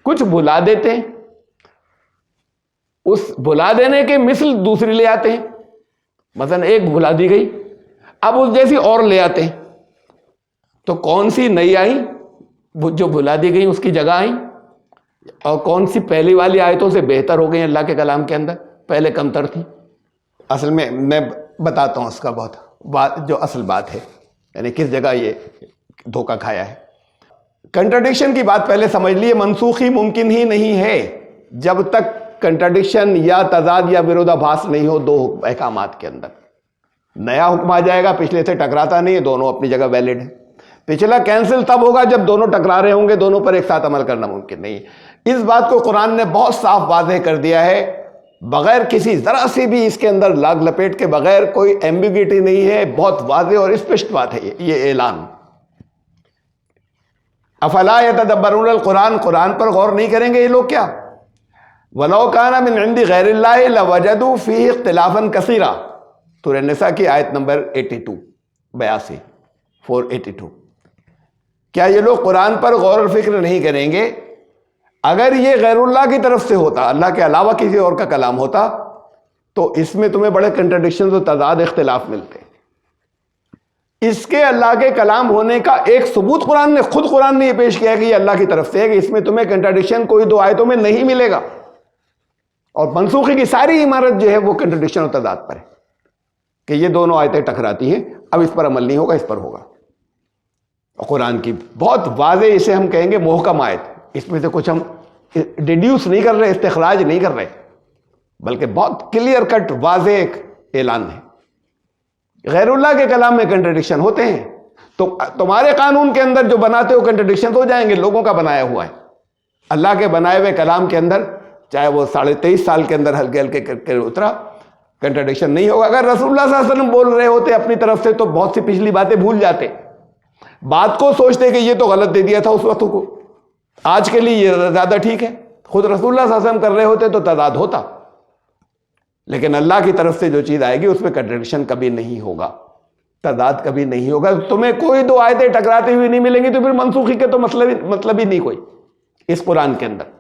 کچھ بھلا دیتے ہیں، اس بھلا دینے کے مثل دوسری لے آتے ہیں. مثلا ایک بھلا دی گئی، اب اس جیسی اور لے آتے ہیں. تو کون سی نئی آئیں جو بھلا دی گئی اس کی جگہ آئیں؟ اور کون سی پہلی والی آیتوں سے بہتر ہو گئی اللہ کے کلام کے اندر؟ پہلے کمتر تھی. اصل میں بتاتا ہوں اس کا بات جو اصل بات ہے، یعنی کس جگہ یہ دھوکہ کھایا ہے. کنٹرڈکشن کی بات پہلے سمجھ لیے. منسوخی ممکن ہی نہیں ہے جب تک کنٹرڈکشن یا تضاد یا ورودہ بھاس نہیں ہو دو احکامات کے اندر. نیا حکم آ جائے گا، پچھلے سے ٹکراتا نہیں ہے، دونوں اپنی جگہ ویلڈ ہے. پچھلا کینسل تب ہوگا جب دونوں ٹکرا رہے ہوں گے، دونوں پر ایک ساتھ عمل کرنا ممکن نہیں. اس بات کو قرآن نے بہت صاف واضح کر دیا ہے، بغیر کسی ذرا سے بھی اس کے اندر لاگ لپیٹ کے، بغیر کوئی ایمبیگوٹی نہیں ہے. بہت واضح اور اسپشٹ بات ہے یہ اعلان. افلا یتدبرون القرآن، قرآن پر غور نہیں کریں گے یہ لوگ کیا؟ وَلَوْ كَانَ مِنْ عِنْدِ غَيْرِ اللَّهِ لَوَجَدُوا فِيهِ اخْتِلَافًا كَثِيرًا. سورہ النساء کی آیت نمبر 82 482. کیا یہ لوگ قرآن پر غور و فکر نہیں کریں گے؟ اگر یہ غیر اللہ کی طرف سے ہوتا، اللہ کے علاوہ کسی اور کا کلام ہوتا، تو اس میں تمہیں بڑے کنٹرڈکشنز و تضاد اختلاف ملتے. اس کے اللہ کے کلام ہونے کا ایک ثبوت قرآن نے یہ پیش کیا ہے کہ یہ اللہ کی طرف سے ہے، کہ اس میں تمہیں کنٹرڈکشن کوئی دو آیتوں میں نہیں ملے گا. اور منسوخی کی ساری عمارت جو ہے وہ کنٹرڈکشن و تضاد پر ہے کہ یہ دونوں آیتیں ٹکراتی ہیں، اب اس پر عمل نہیں ہوگا، اس پر ہوگا. اور قرآن کی بہت واضح، اسے ہم کہیں گے محکم آیت. اس میں سے کچھ ہم ڈیڈیوس نہیں کر رہے، استخراج نہیں کر رہے، بلکہ بہت کلیئر کٹ واضح ایک اعلان ہے. غیر اللہ کے کلام میں کنٹرڈکشن ہوتے ہیں تو تمہارے قانون کے اندر جو بناتے ہو کنٹرڈکشن ہو جائیں گے. لوگوں کا بنایا ہوا ہے. اللہ کے بنائے ہوئے کلام کے اندر چاہے وہ 23.5 سال کے اندر ہلکے ہلکے کر کے اترا، کنٹرڈکشن نہیں ہوگا. اگر رسول اللہ صلی اللہ علیہ وسلم بول رہے ہوتے اپنی طرف سے تو بہت سی پچھلی باتیں بھول جاتے، بات کو سوچتے کہ یہ تو غلط دے دیا تھا اس وقت کو، آج کے لیے یہ زیادہ ٹھیک ہے. خود رسول اللہ صلی اللہ علیہ وسلم کر رہے ہوتے تو تضاد ہوتا. لیکن اللہ کی طرف سے جو چیز آئے گی اس میں کنٹرڈکشن کبھی نہیں ہوگا، تضاد کبھی نہیں ہوگا. تمہیں کوئی دو آیتیں ٹکراتی ہوئی نہیں ملیں گی تو پھر منسوخی کے تو مطلب ہی نہیں کوئی. اس قرآن کے اندر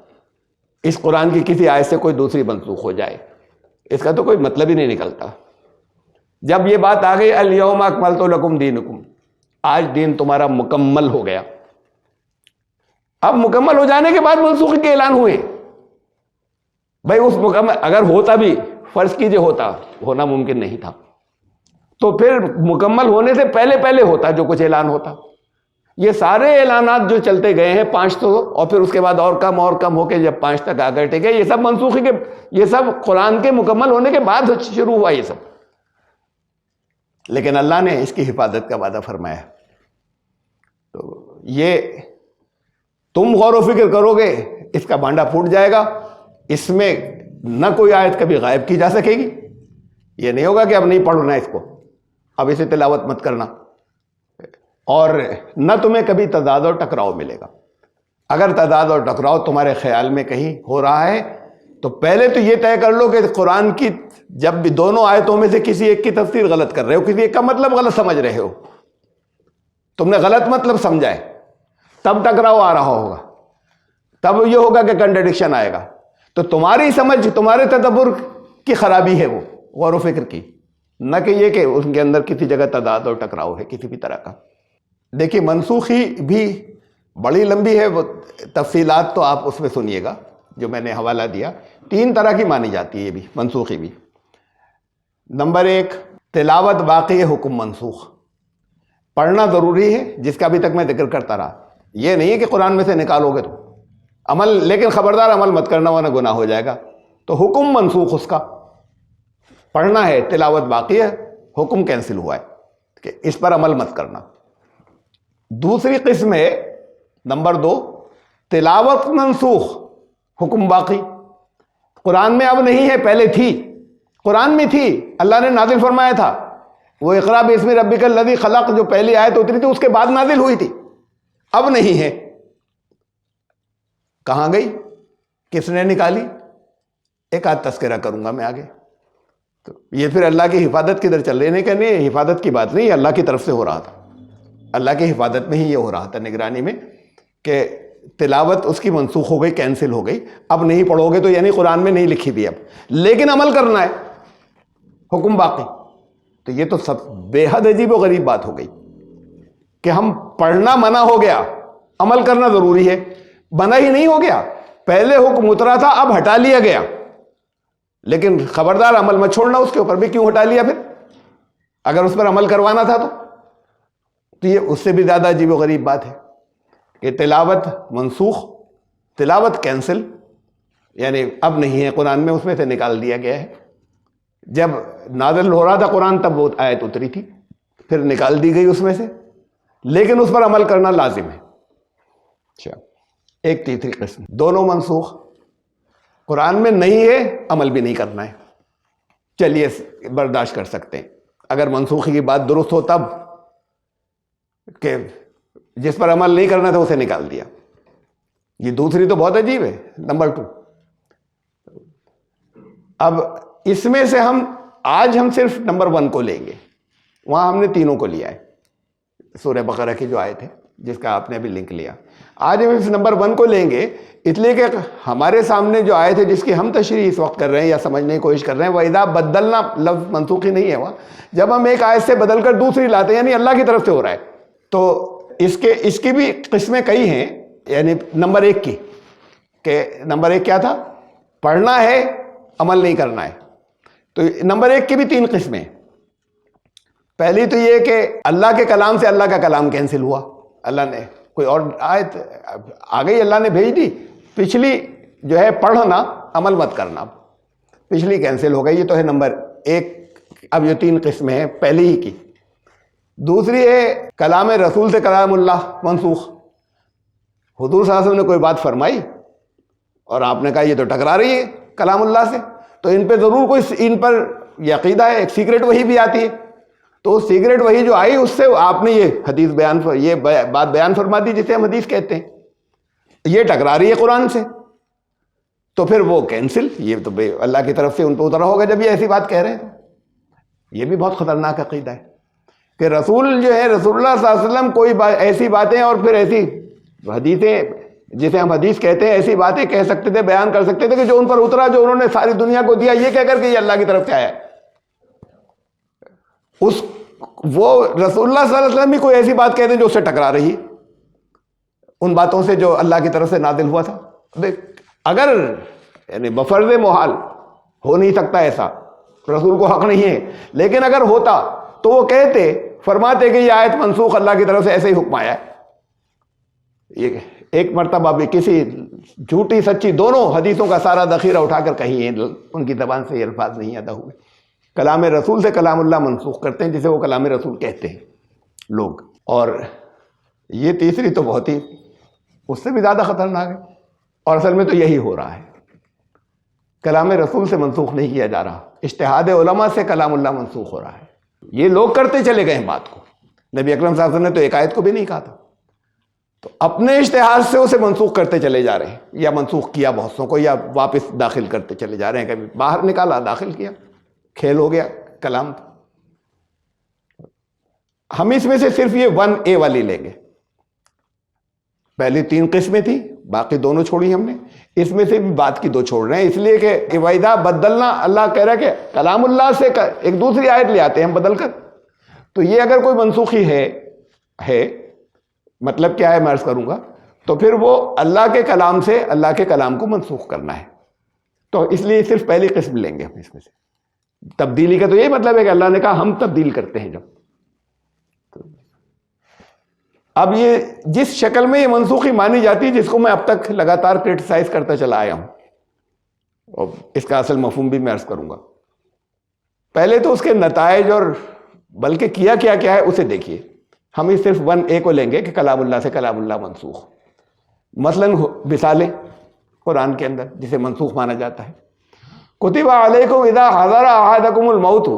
اس قرآن کی کسی آیت سے کوئی دوسری منسوخ ہو جائے، اس کا تو کوئی مطلب ہی نہیں نکلتا. جب یہ بات آ گئی الیوم اکملت لکم دینکم، آج دین تمہارا مکمل ہو گیا. اب مکمل ہو جانے کے بعد منسوخی کے اعلان ہوئے. بھائی اس مکمل اگر ہوتا بھی، فرض کیجئے ہوتا، ہونا ممکن نہیں تھا، تو پھر مکمل ہونے سے پہلے ہوتا جو کچھ اعلان ہوتا. یہ سارے اعلانات جو چلتے گئے ہیں 5 تو، اور پھر اس کے بعد اور کم ہو کے جب 5 تک آ گئے، ٹھیک ہے، یہ سب منسوخی کے، یہ سب قرآن کے مکمل ہونے کے بعد شروع ہوا یہ سب. لیکن اللہ نے اس کی حفاظت کا وعدہ فرمایا. تو یہ تم غور و فکر کرو گے، اس کا بانڈا پھوٹ جائے گا. اس میں نہ کوئی آیت کبھی غائب کی جا سکے گی. یہ نہیں ہوگا کہ اب نہیں پڑھنا اس کو، اب اسے تلاوت مت کرنا. اور نہ تمہیں کبھی تضاد اور ٹکراؤ ملے گا. اگر تضاد اور ٹکراؤ تمہارے خیال میں کہیں ہو رہا ہے تو پہلے تو یہ طے کر لو کہ قرآن کی جب بھی دونوں آیتوں میں سے کسی ایک کی تفسیر غلط کر رہے ہو، کسی ایک کا مطلب غلط سمجھ رہے ہو، تم نے غلط مطلب سمجھا ہے، تب ٹکراؤ آ رہا ہوگا، تب یہ ہوگا کہ کنٹرڈکشن آئے گا. تو تمہاری سمجھ، تمہارے تدبر کی خرابی ہے وہ، غور و فکر کی، نہ کہ یہ کہ ان کے اندر کسی جگہ تضاد اور ٹکراؤ ہے کسی بھی طرح کا. دیکھیے منسوخی بھی بڑی لمبی ہے، وہ تفصیلات تو آپ اس میں سنیے گا جو میں نے حوالہ دیا. 3 طرح کی مانی جاتی ہے یہ بھی منسوخی بھی. نمبر 1، تلاوت باقی ہے، حکم منسوخ. پڑھنا ضروری ہے، جس کا ابھی تک میں ذکر کرتا رہا. یہ نہیں ہے کہ قرآن میں سے نکالو گے تو عمل، لیکن خبردار عمل مت کرنا ورنہ گناہ ہو جائے گا. تو حکم منسوخ اس کا، پڑھنا ہے، تلاوت باقی ہے، حکم کینسل ہوا ہے کہ اس پر عمل مت کرنا. دوسری قسم ہے نمبر 2، تلاوت منسوخ، حکم باقی. قرآن میں اب نہیں ہے، پہلے تھی، قرآن میں تھی، اللہ نے نازل فرمایا تھا. وہ اقرا باسم ربک الذی خلق جو پہلی آیت اتری تھی اس کے بعد نازل ہوئی تھی، اب نہیں ہے. کہاں گئی؟ کس نے نکالی؟ ایک آدھ تذکرہ کروں گا میں آگے. تو یہ پھر اللہ کی حفاظت کدھر چل رہی ہے؟ نہیں کہنے حفاظت کی بات نہیں، اللہ کی طرف سے ہو رہا تھا، اللہ کی حفاظت میں ہی یہ ہو رہا تھا، نگرانی میں، کہ تلاوت اس کی منسوخ ہو گئی، کینسل ہو گئی. اب نہیں پڑھو گے تو یعنی قرآن میں نہیں لکھی تھی اب، لیکن عمل کرنا ہے، حکم باقی. تو یہ تو سب بے حد عجیب و غریب بات ہو گئی کہ ہم پڑھنا منع ہو گیا، عمل کرنا ضروری ہے. منع ہی نہیں ہو گیا، پہلے حکم اترا تھا، اب ہٹا لیا گیا، لیکن خبردار عمل مت چھوڑنا اس کے اوپر بھی. کیوں ہٹا لیا پھر؟ اگر اس پر عمل کروانا تھا تو یہ اس سے بھی زیادہ عجیب و غریب بات ہے کہ تلاوت منسوخ، تلاوت کینسل، یعنی اب نہیں ہے قرآن میں، اس میں سے نکال دیا گیا ہے. جب نازل ہو رہا تھا قرآن تب وہ آیت اتری تھی، پھر نکال دی گئی اس میں سے، لیکن اس پر عمل کرنا لازم ہے. اچھا، ایک تیسری قسم، دونوں منسوخ، قرآن میں نہیں ہے، عمل بھی نہیں کرنا ہے، چلیے برداشت کر سکتے ہیں اگر منسوخی کی بات درست ہو تب، کہ جس پر عمل نہیں کرنا تھا اسے نکال دیا. یہ دوسری تو بہت عجیب ہے. نمبر 2، اب اس میں سے آج ہم صرف نمبر 1 کو لیں گے، وہاں ہم نے تینوں کو لیا ہے، سورہ بقرہ کی جو آیت ہے جس کا آپ نے ابھی لنک لیا. آج ہم اس نمبر 1 کو لیں گے اس لیے کہ ہمارے سامنے جو آیت ہے جس کی ہم تشریح اس وقت کر رہے ہیں یا سمجھنے کی کوشش کر رہے ہیں، وَإِذَا بَدَّلْنَا لفظ منسوخی نہیں ہے وہاں، جب ہم ایک آیت سے بدل کر دوسری لاتے ہیں یعنی اللہ کی طرف سے ہو رہا ہے، تو اس کی بھی قسمیں کئی ہیں. یعنی نمبر 1 کی، کہ نمبر 1 کیا تھا؟ پڑھنا ہے عمل نہیں کرنا ہے. تو نمبر 1 کی بھی 3 قسمیں. پہلی تو یہ کہ اللہ کے کلام سے اللہ کا کلام کینسل ہوا، اللہ نے کوئی اور آیت آ گئی، اللہ نے بھیج دی، پچھلی جو ہے پڑھنا عمل مت کرنا، پچھلی کینسل ہو گئی. یہ تو ہے نمبر 1. اب یہ 3 قسمیں ہیں پہلی ہی کی. دوسری ہے کلام رسول سے کلام اللہ منسوخ. حضور صلی اللہ علیہ وسلم نے کوئی بات فرمائی اور آپ نے کہا یہ تو ٹکرا رہی ہے کلام اللہ سے، تو ان پہ ضرور کوئی، ان پر یہ عقیدہ ہے، ایک سیکرٹ وحی بھی آتی ہے، تو سیکرٹ وحی جو آئی اس سے آپ نے یہ حدیث یہ بات بیان فرما دی جسے ہم حدیث کہتے ہیں، یہ ٹکرا رہی ہے قرآن سے، تو پھر وہ کینسل. یہ تو اللہ کی طرف سے ان پہ اترا ہوگا جب یہ ایسی بات کہہ رہے ہیں. یہ بھی بہت خطرناک عقیدہ ہے کہ رسول جو ہے، رسول اللہ صلی اللہ علیہ وسلم کوئی ایسی باتیں اور پھر ایسی حدیثیں جسے ہم حدیث کہتے ہیں، ایسی باتیں کہہ سکتے تھے، بیان کر سکتے تھے کہ جو ان پر اترا، جو انہوں نے ساری دنیا کو دیا، یہ کہہ کر کہ یہ اللہ کی طرف سے آیا ہے. وہ رسول اللہ صلی اللہ علیہ وسلم بھی کوئی ایسی بات کہتے ہیں جو اس سے ٹکرا رہی ہے، ان باتوں سے جو اللہ کی طرف سے نازل ہوا تھا. اگر یعنی بفرض محال ہو نہیں سکتا ایسا، رسول کو حق نہیں ہے، لیکن اگر ہوتا تو وہ کہتے، فرماتے کہ یہ آیت منسوخ، اللہ کی طرف سے ایسے ہی حکم آیا ہے. یہ ایک مرتبہ بھی کسی جھوٹی سچی دونوں حدیثوں کا سارا ذخیرہ اٹھا کر کہیں ان کی زبان سے یہ الفاظ نہیں ادا ہوئے. کلام رسول سے کلام اللہ منسوخ کرتے ہیں جسے وہ کلام رسول کہتے ہیں لوگ. اور یہ تیسری تو بہت ہی اس سے بھی زیادہ خطرناک ہے، اور اصل میں تو یہی ہو رہا ہے، کلام رسول سے منسوخ نہیں کیا جا رہا، اجتہاد علماء سے کلام اللہ منسوخ ہو رہا ہے. یہ لوگ کرتے چلے گئے ہیں بات کو. نبی اکرم صلی اللہ علیہ وسلم نے تو ایک آیت کو بھی نہیں کہا تھا، تو اپنے اجتہاد سے اسے منسوخ کرتے چلے جا رہے ہیں، یا منسوخ کیا بہت سو کو، یا واپس داخل کرتے چلے جا رہے ہیں. کبھی باہر نکالا، داخل کیا، کھیل ہو گیا کلام. ہم اس میں سے صرف یہ 1A والی لیں گے. پہلی 3 قسمیں تھی، باقی دونوں چھوڑی ہم نے، اس میں سے بھی بات کی 2 چھوڑ رہے ہیں، اس لیے کہ وَإِذَا بدلنا، اللہ کہہ رہا ہے کہ کلام اللہ سے ایک دوسری آیت لے آتے ہیں ہم بدل کر. تو یہ اگر کوئی منسوخی ہے مطلب کیا ہے میں عرض کروں گا، تو پھر وہ اللہ کے کلام سے اللہ کے کلام کو منسوخ کرنا ہے. تو اس لیے صرف پہلی قسم لیں گے ہم اس میں سے. تبدیلی کا تو یہی مطلب ہے کہ اللہ نے کہا ہم تبدیل کرتے ہیں. جب اب یہ جس شکل میں یہ منسوخی مانی جاتی ہے، جس کو میں اب تک لگاتار کرٹیسائز کرتا چلا آیا ہوں، اور اس کا اصل مفہوم بھی میں عرض کروں گا. پہلے تو اس کے نتائج اور بلکہ کیا ہے اسے دیکھیے. ہم اس صرف 1A کو لیں گے کہ کلام اللہ سے کلام اللہ منسوخ. مثلا مثالیں قرآن کے اندر جسے منسوخ مانا جاتا ہے، کتب علیکم اذا حضر احدکم الموت،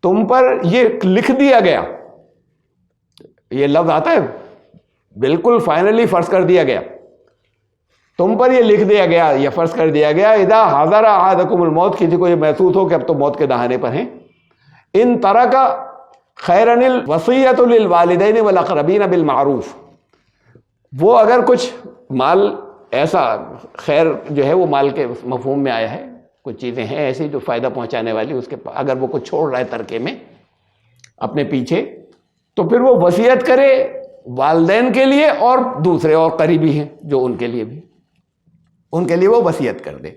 تم پر یہ لکھ دیا گیا، یہ لفظ آتا ہے بالکل فائنلی فرض کر دیا گیا، تم پر یہ لکھ دیا گیا یا فرض کر دیا گیا، اذا حضر احدکم الموت، کسی کو یہ محسوس ہو کہ اب تو موت کے دہانے پر ہیں، ان ترک خیرن الوصیۃ للوالدین والاقربین بالمعروف، وہ اگر کچھ مال ایسا، خیر جو ہے وہ مال کے مفہوم میں آیا ہے، کچھ چیزیں ہیں ایسی جو فائدہ پہنچانے والی، اس کے اگر وہ کچھ چھوڑ رہا ہے ترکے میں اپنے پیچھے، تو پھر وہ وصیت کرے والدین کے لیے اور دوسرے اور قریبی ہیں جو ان کے لیے بھی. ان کے لیے وہ وصیت کر دے.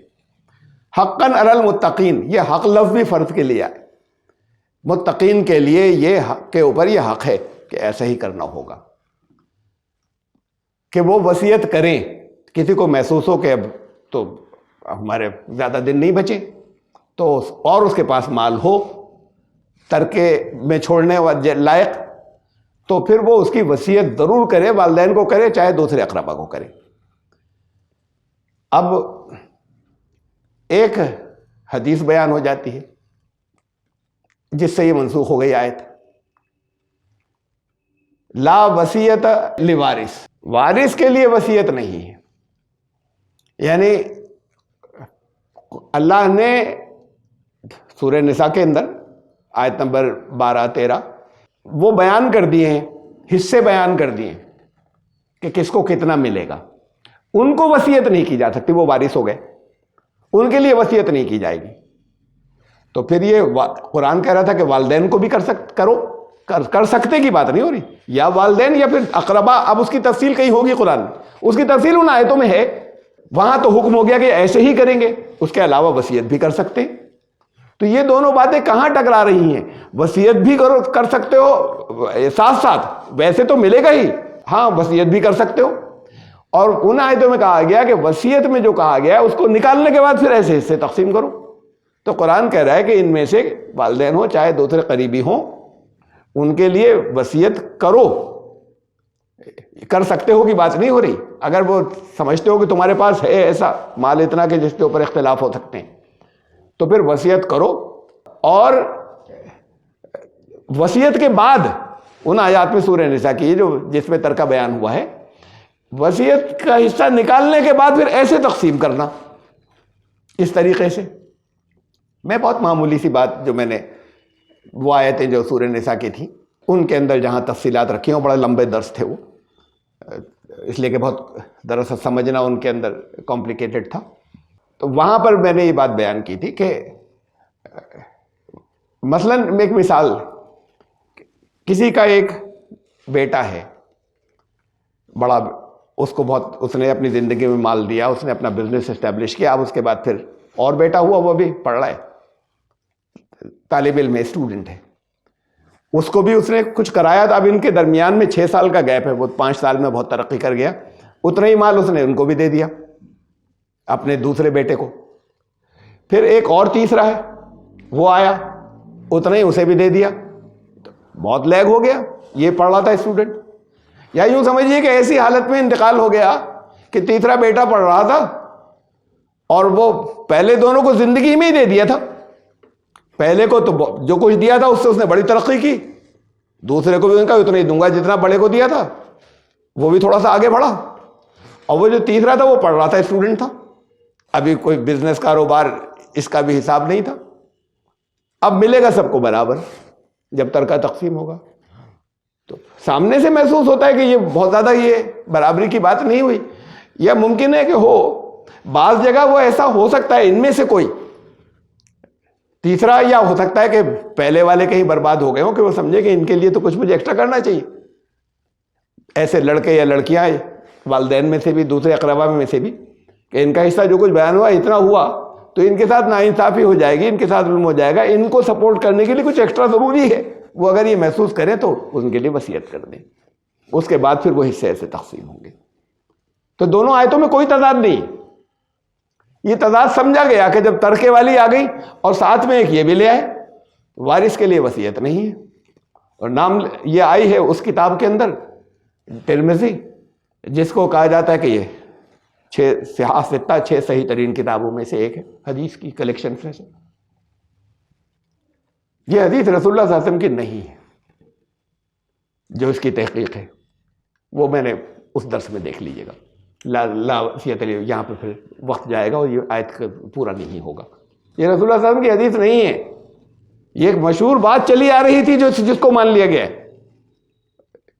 حقاً علی المتقین، یہ حق لفظ بھی فرض کے لیے آئے. متقین کے لیے یہ حق کے اوپر یہ حق ہے کہ ایسا ہی کرنا ہوگا، کہ وہ وصیت کریں. کسی کو محسوس ہو کہ اب تو ہمارے زیادہ دن نہیں بچے تو اور اس کے پاس مال ہو ترکے میں چھوڑنے لائق، تو پھر وہ اس کی وصیت ضرور کرے، والدین کو کرے چاہے دوسرے اقربا کو کرے. اب ایک حدیث بیان ہو جاتی ہے جس سے یہ منسوخ ہو گئی آیت. لا وصیت لوارث، وارث کے لیے وصیت نہیں ہے. یعنی اللہ نے سورہ نساء کے اندر آیت نمبر 12-13 وہ بیان کر دیے ہیں، حصے بیان کر دیے ہیں کہ کس کو کتنا ملے گا. ان کو وصیت نہیں کی جا سکتی، وہ وارث ہو گئے، ان کے لیے وصیت نہیں کی جائے گی. تو پھر یہ قرآن کہہ رہا تھا کہ والدین کو بھی کر سکتے کی بات نہیں ہو رہی، یا والدین یا پھر اقربا. اب اس کی تفصیل کہیں ہوگی قرآن میں، اس کی تفصیل ان آیتوں میں ہے. وہاں تو حکم ہو گیا کہ ایسے ہی کریں گے، اس کے علاوہ وصیت بھی کر سکتے. تو یہ دونوں باتیں کہاں ٹکرا رہی ہیں؟ وصیت بھی کر سکتے ہو ساتھ ساتھ، ویسے تو ملے گا ہی، ہاں وصیت بھی کر سکتے ہو. اور ان آیتوں میں کہا گیا کہ وصیت میں جو کہا گیا اس کو نکالنے کے بعد پھر ایسے حصے تقسیم کرو. تو قرآن کہہ رہا ہے کہ ان میں سے والدین ہوں چاہے دوسرے قریبی ہوں، ان کے لیے وصیت کرو. کر سکتے ہو کی بات نہیں ہو رہی. اگر وہ سمجھتے ہو کہ تمہارے پاس ہے ایسا مال اتنا کہ جس کے اوپر اختلاف ہو سکتے ہیں تو پھر وصیت کرو. اور وصیت کے بعد ان آیات میں سورہ نساء کی جو جس میں ترکہ بیان ہوا ہے، وصیت کا حصہ نکالنے کے بعد پھر ایسے تقسیم کرنا اس طریقے سے. میں بہت معمولی سی بات جو میں نے وہ آیتیں جو سورہ نساء کی تھیں ان کے اندر جہاں تفصیلات رکھی ہیں، بڑا لمبے درس تھے وہ، اس لیے کہ بہت دراصل سمجھنا ان کے اندر کمپلیکیٹڈ تھا. تو وہاں پر میں نے یہ بات بیان کی تھی کہ مثلا ایک مثال، کسی کا ایک بیٹا ہے بڑا، اس کو بہت، اس نے اپنی زندگی میں مال دیا، اس نے اپنا بزنس اسٹیبلش کیا. اب اس کے بعد پھر اور بیٹا ہوا، وہ بھی پڑھ رہا ہے، طالب علم ہے، اسٹوڈنٹ ہے. اس کو بھی اس نے کچھ کرایا. تو اب ان کے درمیان میں 6 سال کا گیپ ہے، وہ 5 سال میں بہت ترقی کر گیا. اتنا ہی مال اس نے ان کو بھی دے دیا، اپنے دوسرے بیٹے کو. پھر ایک اور تیسرا ہے، وہ آیا، اتنا ہی اسے بھی دے دیا. بہت لیگ ہو گیا، یہ پڑھ رہا تھا اسٹوڈنٹ. یا یوں سمجھیے کہ ایسی حالت میں انتقال ہو گیا کہ تیسرا بیٹا پڑھ رہا تھا اور وہ پہلے دونوں کو زندگی میں ہی دے دیا تھا. پہلے کو تو جو کچھ دیا تھا اس سے اس نے بڑی ترقی کی، دوسرے کو بھی ان کا اتنا ہی دوں گا جتنا بڑے کو دیا تھا، وہ بھی تھوڑا سا آگے بڑھا. اور وہ جو تیسرا تھا وہ پڑھ رہا تھا، اسٹوڈنٹ تھا، ابھی کوئی بزنس کاروبار اس کا بھی حساب نہیں تھا. اب ملے گا سب کو برابر جب ترکہ تقسیم ہوگا. تو سامنے سے محسوس ہوتا ہے کہ یہ بہت زیادہ یہ برابری کی بات نہیں ہوئی. یا ممکن ہے کہ ہو، بعض جگہ وہ ایسا ہو سکتا ہے ان میں سے کوئی تیسرا، یا ہو سکتا ہے کہ پہلے والے کہیں برباد ہو گئے ہوں کہ وہ سمجھے کہ ان کے لیے تو کچھ مجھے ایکسٹرا کرنا چاہیے. ایسے لڑکے یا لڑکیاں والدین میں سے بھی، دوسرے اقربا میں سے بھی، کہ ان کا حصہ جو کچھ بیان ہوا اتنا ہوا تو ان کے ساتھ ناانصافی ہو جائے گی، ان کے ساتھ ظلم ہو جائے گا، ان کو سپورٹ کرنے کے لیے کچھ ایکسٹرا ضروری ہے. وہ اگر یہ محسوس کریں تو ان کے لیے وصیت کر دیں. اس کے بعد پھر وہ حصے ایسے تقسیم ہوں گے. تو دونوں آیتوں میں کوئی تضاد نہیں. یہ تضاد سمجھا گیا کہ جب ترکے والی آ گئی اور ساتھ میں ایک یہ بھی لے آئے، وارث کے لیے وصیت نہیں ہے. اور نام یہ آئی ہے اس کتاب کے اندر ترمذی، جس کو کہا جاتا ہے کہ یہ 6 صحیح ترین کتابوں میں سے ایک ہے حدیث کی کلیکشن سے. یہ حدیث رسول اللہ صلی اللہ علیہ وسلم کی نہیں ہے. جو اس کی تحقیق ہے وہ میں نے اس درس میں دیکھ لیجیے گا. لا وصیت علی، یہاں پہ پھر وقت جائے گا اور یہ آیت پورا نہیں ہوگا. یہ رسول اللہ صلی اللہ علیہ وسلم کی حدیث نہیں ہے. یہ ایک مشہور بات چلی آ رہی تھی جس کو مان لیا گیا ہے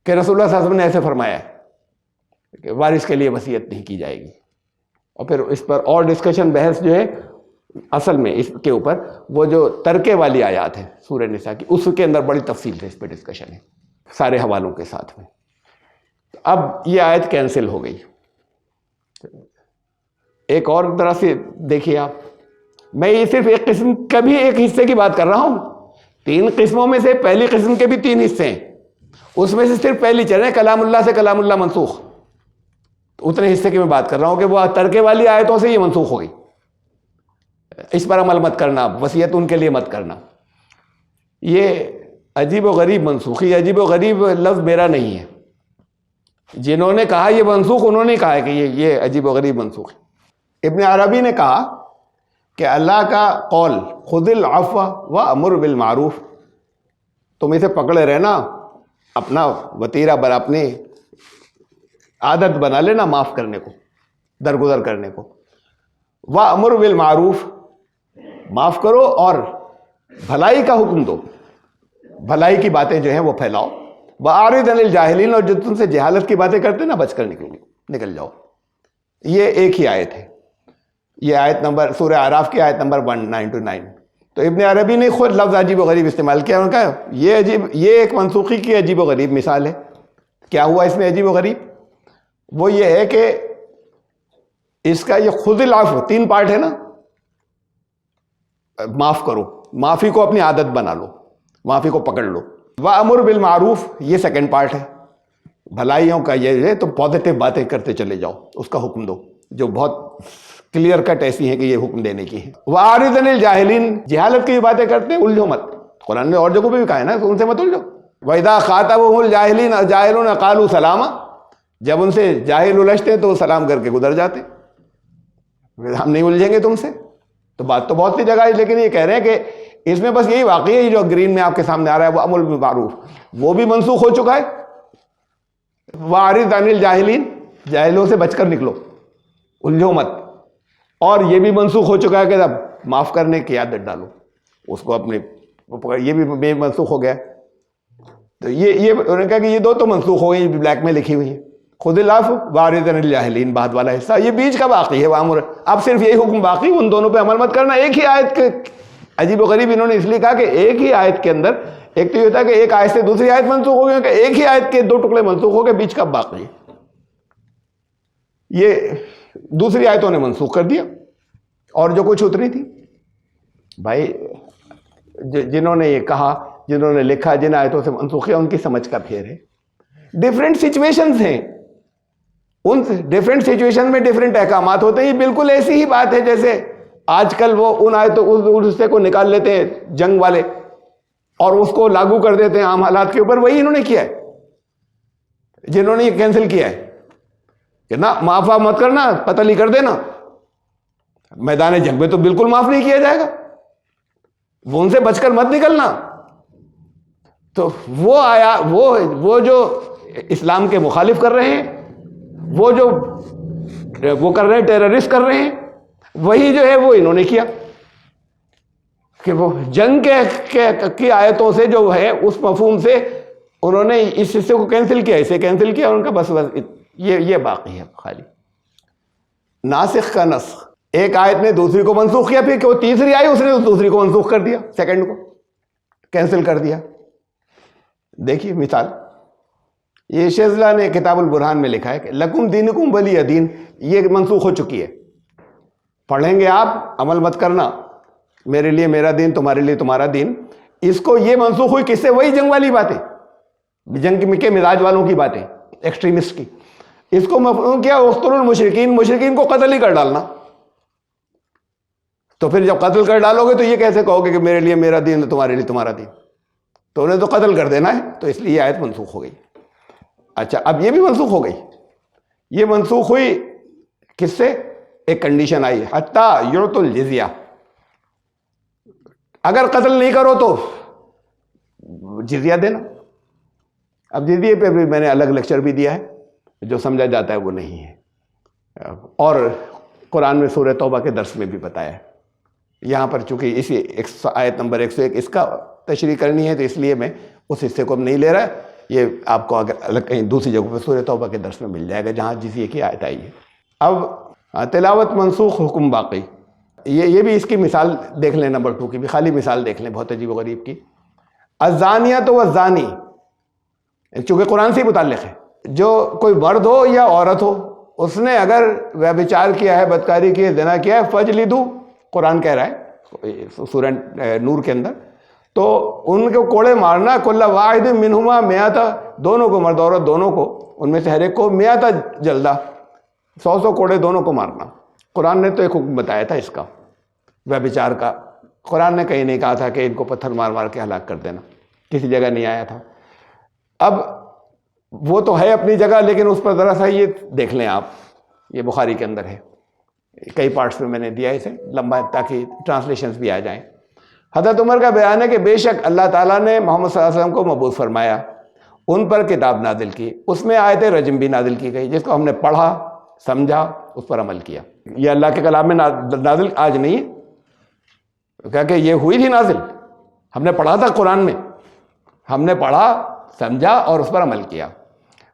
کہ رسول اللہ صلی اللہ علیہ وسلم نے ایسے فرمایا ہے کہ وارث کے لیے وصیت نہیں کی جائے گی. اور پھر اس پر اور ڈسکشن، بحث جو ہے اصل میں اس کے اوپر وہ جو ترکے والی آیات ہے سورہ نساء کی، اس کے اندر بڑی تفصیل سے اس پہ ڈسکشن ہے سارے حوالوں کے ساتھ میں. اب یہ آیت کینسل ہو گئی. ایک اور طرح سے دیکھیے آپ، میں یہ صرف ایک قسم کبھی ایک حصے کی بات کر رہا ہوں، 3 قسموں میں سے پہلی قسم کے بھی 3 حصے ہیں، اس میں سے صرف پہلی چل رہے ہیں کلام اللہ سے کلام اللہ منسوخ، اتنے حصے کی میں بات کر رہا ہوں کہ وہ ترکے والی آیتوں سے یہ منسوخ ہو گئی، اس پر عمل مت کرنا، وصیت ان کے لیے مت کرنا۔ یہ عجیب و غریب منسوخی، عجیب و غریب لفظ میرا نہیں ہے، جنہوں نے کہا یہ منسوخ انہوں نے کہا ہے کہ یہ عجیب و غریب منسوخ ہے۔ ابن عربی نے کہا کہ اللہ کا قول خذ العفو وامر بالمعروف، تم اسے پکڑے رہنا، اپنا وتیرہ بنا، اپنی عادت بنا لینا معاف کرنے کو، درگزر کرنے کو، وامر بالمعروف، معاف کرو اور بھلائی کا حکم دو، بھلائی کی باتیں جو ہیں وہ پھیلاؤ، وَأَعْرِضْ عَنِ الْجَاهِلِينَ، اور جو تم سے جہالت کی باتیں کرتے نا بچ کر نکل جاؤ۔ یہ ایک ہی آیت ہے، یہ آیت نمبر سورہ اعراف کی آیت نمبر 199۔ تو ابن عربی نے خود لفظ عجیب و غریب استعمال کیا، انہوں نے کہا یہ ایک منسوخی کی عجیب و غریب مثال ہے۔ کیا ہوا اس میں عجیب و غریب؟ وہ یہ ہے کہ اس کا یہ خذ العفو 3 پارٹ ہے نا، معاف کرو، معافی کو اپنی عادت بنا لو، معافی کو پکڑ لو، وامر بالمعروف یہ 2nd پارٹ ہے، بھلائیوں کا یہ ہے، تم پازیٹیو باتیں کرتے چلے جاؤ، اس کا حکم دو، جو بہت کلیئر کٹ ایسی ہیں کہ یہ حکم دینے کی ہے۔ وَأَعْرِضْ عَنِ الْجَاهِلِينَ، جہالت کی باتیں کرتے ہیں الجھو مت، قرآن نے اور جگہوں پہ بھی کہا ہے نا ان سے مت الجھو۔ وَإِذَا خَاطَبَهُمُ الْجَاهِلُونَ قَالُوا سَلَامًا، جب ان سے جاہل الجھتے تو وہ سلام کر کے گزر جاتے، ہم نہیں الجھیں گے تم سے۔ تو بات تو بہت سی جگہ ہے، لیکن یہ کہہ رہے ہیں کہ اس میں بس یہی واقعی ہے جو گرین میں آپ کے سامنے آ رہا ہے، وہ امر بالمعروف، وہ بھی منسوخ ہو چکا ہے۔ وَأَعْرِضْ عَنِ الْجَاهِلِينَ، جاہلوں سے بچ کر نکلو، الجھو مت، اور یہ بھی منسوخ ہو چکا ہے کہ اب معاف کرنے کی عادت ڈالو اس کو اپنے، یہ بھی منسوخ ہو گیا۔ تو یہ انہوں نے کہا کہ یہ 2 تو منسوخ ہو گئی، بلیک میں لکھی ہوئی ہیں، خذ العفو وَأَعْرِضْ عَنِ الْجَاهِلِينَ بعد والا حصہ، یہ بیچ کا باقی ہے وامر، اب صرف یہی حکم باقی، ان دونوں پہ عمل مت کرنا۔ ایک ہی آیت کے عجیب و غریب انہوں نے اس لیے کہا کہ ایک ہی آیت کے اندر، ایک تو یہ ہوتا ہے کہ ایک آیت سے دوسری آیت منسوخ ہو گئی، کہ ایک ہی آیت کے 2 ٹکڑے منسوخ ہو گئے، بیچ کا باقی ہے، یہ دوسری آیتوں نے منسوخ کر دیا، اور جو کچھ اتری تھی بھائی جنہوں نے یہ کہا، جنہوں نے لکھا، جن آیتوں سے منسوخ ہے، ان کی سمجھ کا پھیر ہے، ڈیفرنٹ سچویشنز ہیں، ان ڈیفرنٹ سچویشن میں ڈیفرنٹ احکامات ہوتے ہیں۔ یہ بالکل ایسی ہی بات ہے جیسے آج کل وہ ان آیتوں اس حصے کو نکال لیتے ہیں جنگ والے اور اس کو لاگو کر دیتے ہیں عام حالات کے اوپر، وہی انہوں نے کیا ہے، جنہوں نے یہ کینسل کیا ہے کہ نہ معاف مت کرنا، قتل ہی کر دینا، میدان جنگ میں تو بالکل معاف نہیں کیا جائے گا، وہ ان سے بچ کر مت نکلنا۔ تو وہ آیا، وہ جو اسلام کے مخالف کر رہے ہیں، وہ جو وہ کر رہے ہیں، ٹیررسٹ کر رہے ہیں، وہی جو ہے وہ انہوں نے کیا کہ وہ جنگ کی آیتوں سے جو ہے اس مفہوم سے انہوں نے اس حصے کو کینسل کیا، اسے کینسل کیا، ان کا بس یہ باقی ہے خالی۔ ناسخ کا نسخ، ایک آیت نے دوسری کو منسوخ کیا، پھر کہ وہ تیسری آئی اس نے دوسری کو منسوخ کر دیا، 2nd کو کینسل کر دیا۔ دیکھیے مثال، یہ شیزلہ نے کتاب البرہان میں لکھا ہے کہ لکم دینکم ولی دین، یہ منسوخ ہو چکی ہے، پڑھیں گے آپ، عمل مت کرنا، میرے لیے میرا دین، تمہارے لیے تمہارا دین۔ اس کو یہ منسوخ ہوئی کس سے؟ وہی جنگ والی باتیں، جنگ کے مزاج والوں کی باتیں، ایکسٹریمسٹ کی۔ اس کو مفہوم کیا؟ اقتلوا المشرکین، مشرکین کو قتل ہی کر ڈالنا۔ تو پھر جب قتل کر ڈالو گے تو یہ کیسے کہو گے کہ میرے لیے میرا دین، تمہارے لیے تمہارا دین؟ تو انہیں تو قتل کر دینا ہے، تو اس لیے یہ آیت منسوخ ہو گئی۔ اچھا، اب یہ بھی منسوخ ہو گئی، یہ منسوخ ہوئی کس سے؟ ایک کنڈیشن آئی، حتیٰ یعطوا الجزیہ، اگر قتل نہیں کرو تو جزیہ دینا۔ اب جزیے پہ بھی میں نے الگ لیکچر بھی دیا ہے، جو سمجھا جاتا ہے وہ نہیں ہے، اور قرآن میں سورہ توبہ کے درس میں بھی بتایا ہے۔ یہاں پر چونکہ اسی آیت نمبر 101 اس کا تشریح کرنی ہے، تو اس لیے میں اس حصے کو اب نہیں لے رہا، یہ آپ کو اگر الگ کہیں دوسری جگہ پہ سورہ توبہ کے درس میں مل جائے گا جہاں جزیے کی آیت آئی ہے۔ اب تلاوت منسوخ، حکم باقی، یہ بھی اس کی مثال دیکھ لیں، نمبر 2 کی بھی خالی مثال دیکھ لیں، بہت عجیب و غریب کی۔ الزانیۃ والزانی، چونکہ قرآن سے ہی متعلق ہے، جو کوئی مرد ہو یا عورت ہو، اس نے اگر ویبچار کیا ہے، بدکاری کی ہے، زنا کیا ہے، فجلدو، قرآن کہہ رہا ہے سورہ نور کے اندر، تو ان کو کوڑے مارنا، کل واحد منہما میاتا، دونوں کو، مرد عورت دونوں کو، ان میں سے ہر ایک کو میاتا جلدہ، 100 کوڑے دونوں کو مارنا۔ قرآن نے تو ایک حکم بتایا تھا اس کا، ویبچار کا۔ قرآن نے کہیں نہیں کہا تھا کہ ان کو پتھر مار مار کے ہلاک کر دینا، کسی جگہ نہیں آیا تھا۔ اب وہ تو ہے اپنی جگہ، لیکن اس پر ذرا سا یہ دیکھ لیں آپ، یہ بخاری کے اندر ہے، کئی پارٹس میں نے دیا اسے لمبا تاکہ ٹرانسلیشنز بھی آ جائیں۔ حضرت عمر کا بیان ہے کہ بے شک اللہ تعالیٰ نے محمد صلی اللہ علیہ وسلم کو مبعوث فرمایا، ان پر کتاب نازل کی، اس میں آیت رجم بھی نازل کی گئی، جس کو ہم نے پڑھا، سمجھا، اس پر عمل کیا۔ یہ اللہ کے کلام میں نازل آج نہیں ہے، کہا کہ یہ ہوئی تھی نازل، ہم نے پڑھا تھا قرآن میں، ہم نے پڑھا، سمجھا اور اس پر عمل کیا۔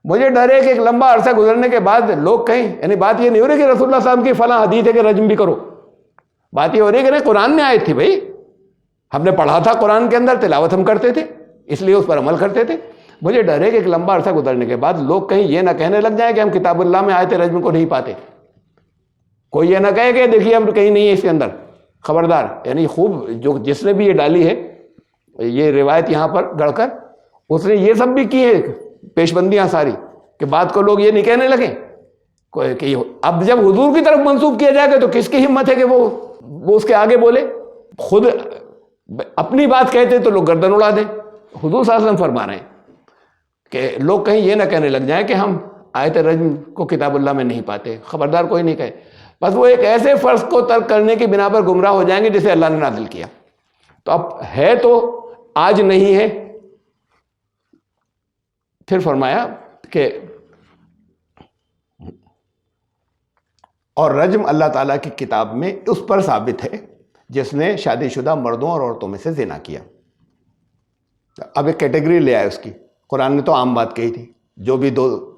مجھے ڈر ہے کہ ایک لمبا عرصہ گزرنے کے بعد لوگ کہیں، یعنی بات یہ نہیں ہو رہی کہ رسول اللہ صلی اللہ علیہ وسلم کی فلاں حدیث ہے کہ رجم بھی کرو، بات یہ ہو رہی ہے کہ قرآن میں آیت تھی بھائی، ہم نے پڑھا تھا قرآن کے اندر، تلاوت ہم کرتے تھے، اس لیے اس پر عمل کرتے تھے۔ مجھے ڈر ہے کہ ایک لمبا عرصہ گزرنے کے بعد لوگ کہیں یہ نہ کہنے لگ جائیں کہ ہم کتاب اللہ میں آیت رجم کو نہیں پاتے، کوئی یہ نہ کہے کہ دیکھیے ہم کہیں نہیں ہے اس کے اندر، خبردار۔ یعنی خوب جو جس نے بھی یہ ڈالی ہے یہ روایت یہاں پر گڑھ کر، اس نے یہ سب بھی کی ہے پیش بندیاں ساری، کہ بات کو لوگ یہ نہیں کہنے لگے کہ اب جب حضور کی طرف منسوب کیا جائے گا تو کس کی ہمت ہے کہ وہ اس کے آگے بولے؟ خود اپنی بات کہتے تو لوگ گردن اڑا دیں۔ حضور صلی اللہ علیہ وسلم فرما رہے ہیں کہ لوگ کہیں یہ نہ کہنے لگ جائیں کہ ہم آیت رجم کو کتاب اللہ میں نہیں پاتے، خبردار کوئی نہیں کہے۔ بس وہ ایک ایسے فرض کو ترک کرنے کی بنا پر گمراہ ہو جائیں گے جسے اللہ نے نازل کیا۔ تو اب ہے تو آج نہیں ہے۔ پھر فرمایا کہ اور رجم اللہ تعالیٰ کی کتاب میں اس پر ثابت ہے جس نے شادی شدہ مردوں اور عورتوں میں سے زنا کیا۔ اب ایک کیٹیگری لے آئے اس کی، قرآن نے تو عام بات کہی تھی، جو بھی دو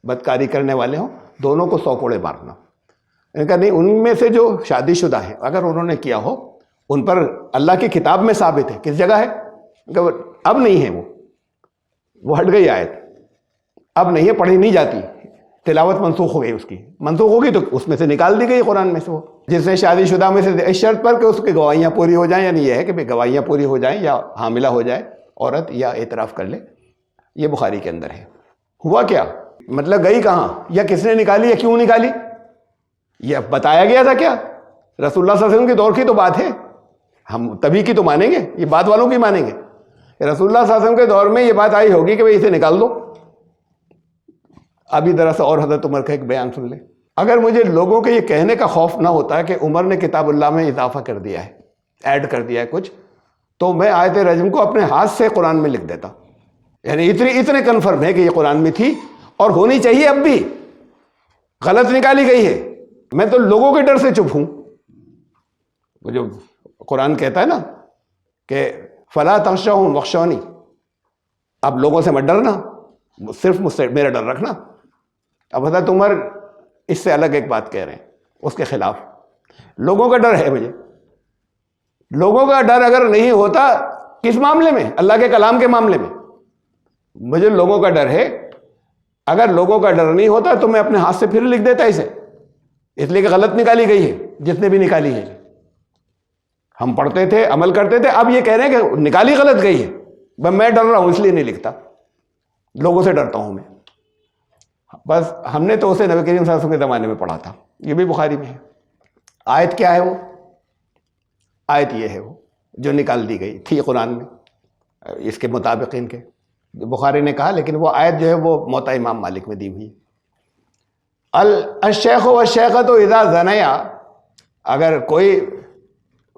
بدکاری کرنے والے ہوں دونوں کو 100 کوڑے مارنا۔ ان کا نہیں، ان میں سے جو شادی شدہ ہیں اگر انہوں نے کیا ہو ان پر اللہ کی کتاب میں ثابت ہے۔ کس جگہ ہے؟ اب نہیں ہے، وہ ہٹ گئی آیت، اب نہیں ہے، پڑھی نہیں جاتی، تلاوت منسوخ ہو گئی، اس کی منسوخ ہوگی تو اس میں سے نکال دی گئی قرآن میں سے۔ وہ جس نے شادی شدہ میں سے اس شرط پر کہ اس کی گواہیاں پوری ہو جائیں، یعنی یہ ہے کہ گواہیاں پوری ہو جائیں یا حاملہ ہو جائے عورت یا اعتراف کر لے، یہ بخاری کے اندر ہے۔ ہوا کیا؟ مطلب گئی کہاں، یا کس نے نکالی، یا کیوں نکالی، یہ بتایا گیا تھا کیا؟ رسول اللہ صلی اللہ علیہ وسلم کے دور کی تو بات ہے، ہم تبھی کی تو مانیں گے، یہ بات والوں کی مانیں گے۔ رسول اللہ صلی اللہ علیہ وسلم کے دور میں یہ بات آئی ہوگی کہ بھئی اسے نکال دو۔ ابھی ذرا سا اور حضرت عمر کا ایک بیان سن لیں۔ اگر مجھے لوگوں کے یہ کہنے کا خوف نہ ہوتا ہے کہ عمر نے کتاب اللہ میں اضافہ کر دیا ہے، ایڈ کر دیا ہے کچھ، تو میں آیت رجم کو اپنے ہاتھ سے قرآن میں لکھ دیتا۔ یعنی اتنے کنفرم ہے کہ یہ قرآن میں تھی اور ہونی چاہیے، اب بھی غلط نکالی گئی ہے۔ میں تو لوگوں کے ڈر سے چپ ہوں۔ وہ جو قرآن کہتا ہے نا کہ فلا تخشوہم واخشونی، اب لوگوں سے مت ڈرنا، صرف مجھ سے میرا ڈر رکھنا۔ اب حضرت عمر اس سے الگ ایک بات کہہ رہے ہیں، اس کے خلاف لوگوں کا ڈر ہے مجھے۔ لوگوں کا ڈر اگر نہیں ہوتا، کس معاملے میں؟ اللہ کے کلام کے معاملے میں مجھے لوگوں کا ڈر ہے۔ اگر لوگوں کا ڈر نہیں ہوتا تو میں اپنے ہاتھ سے پھر لکھ دیتا اسے، اس لیے کہ غلط نکالی گئی ہے، جس نے بھی نکالی ہے۔ ہم پڑھتے تھے، عمل کرتے تھے، اب یہ کہہ رہے ہیں کہ نکالی غلط گئی ہے، بس میں ڈر رہا ہوں اس لیے نہیں لکھتا، لوگوں سے ڈرتا ہوں میں۔ بس ہم نے تو اسے نبی کریم صلی اللہ علیہ وسلم کے زمانے میں پڑھا تھا، یہ بھی بخاری میں ہے۔ آیت کیا ہے وہ؟ آیت یہ ہے وہ جو نکال دی گئی تھی قرآن میں اس کے مطابق، ان کے بخاری نے کہا، لیکن وہ آیت جو ہے وہ موطا امام مالک میں دی ہوئی ہے۔ الشیخ والشیخۃ اذا زنیا، اگر کوئی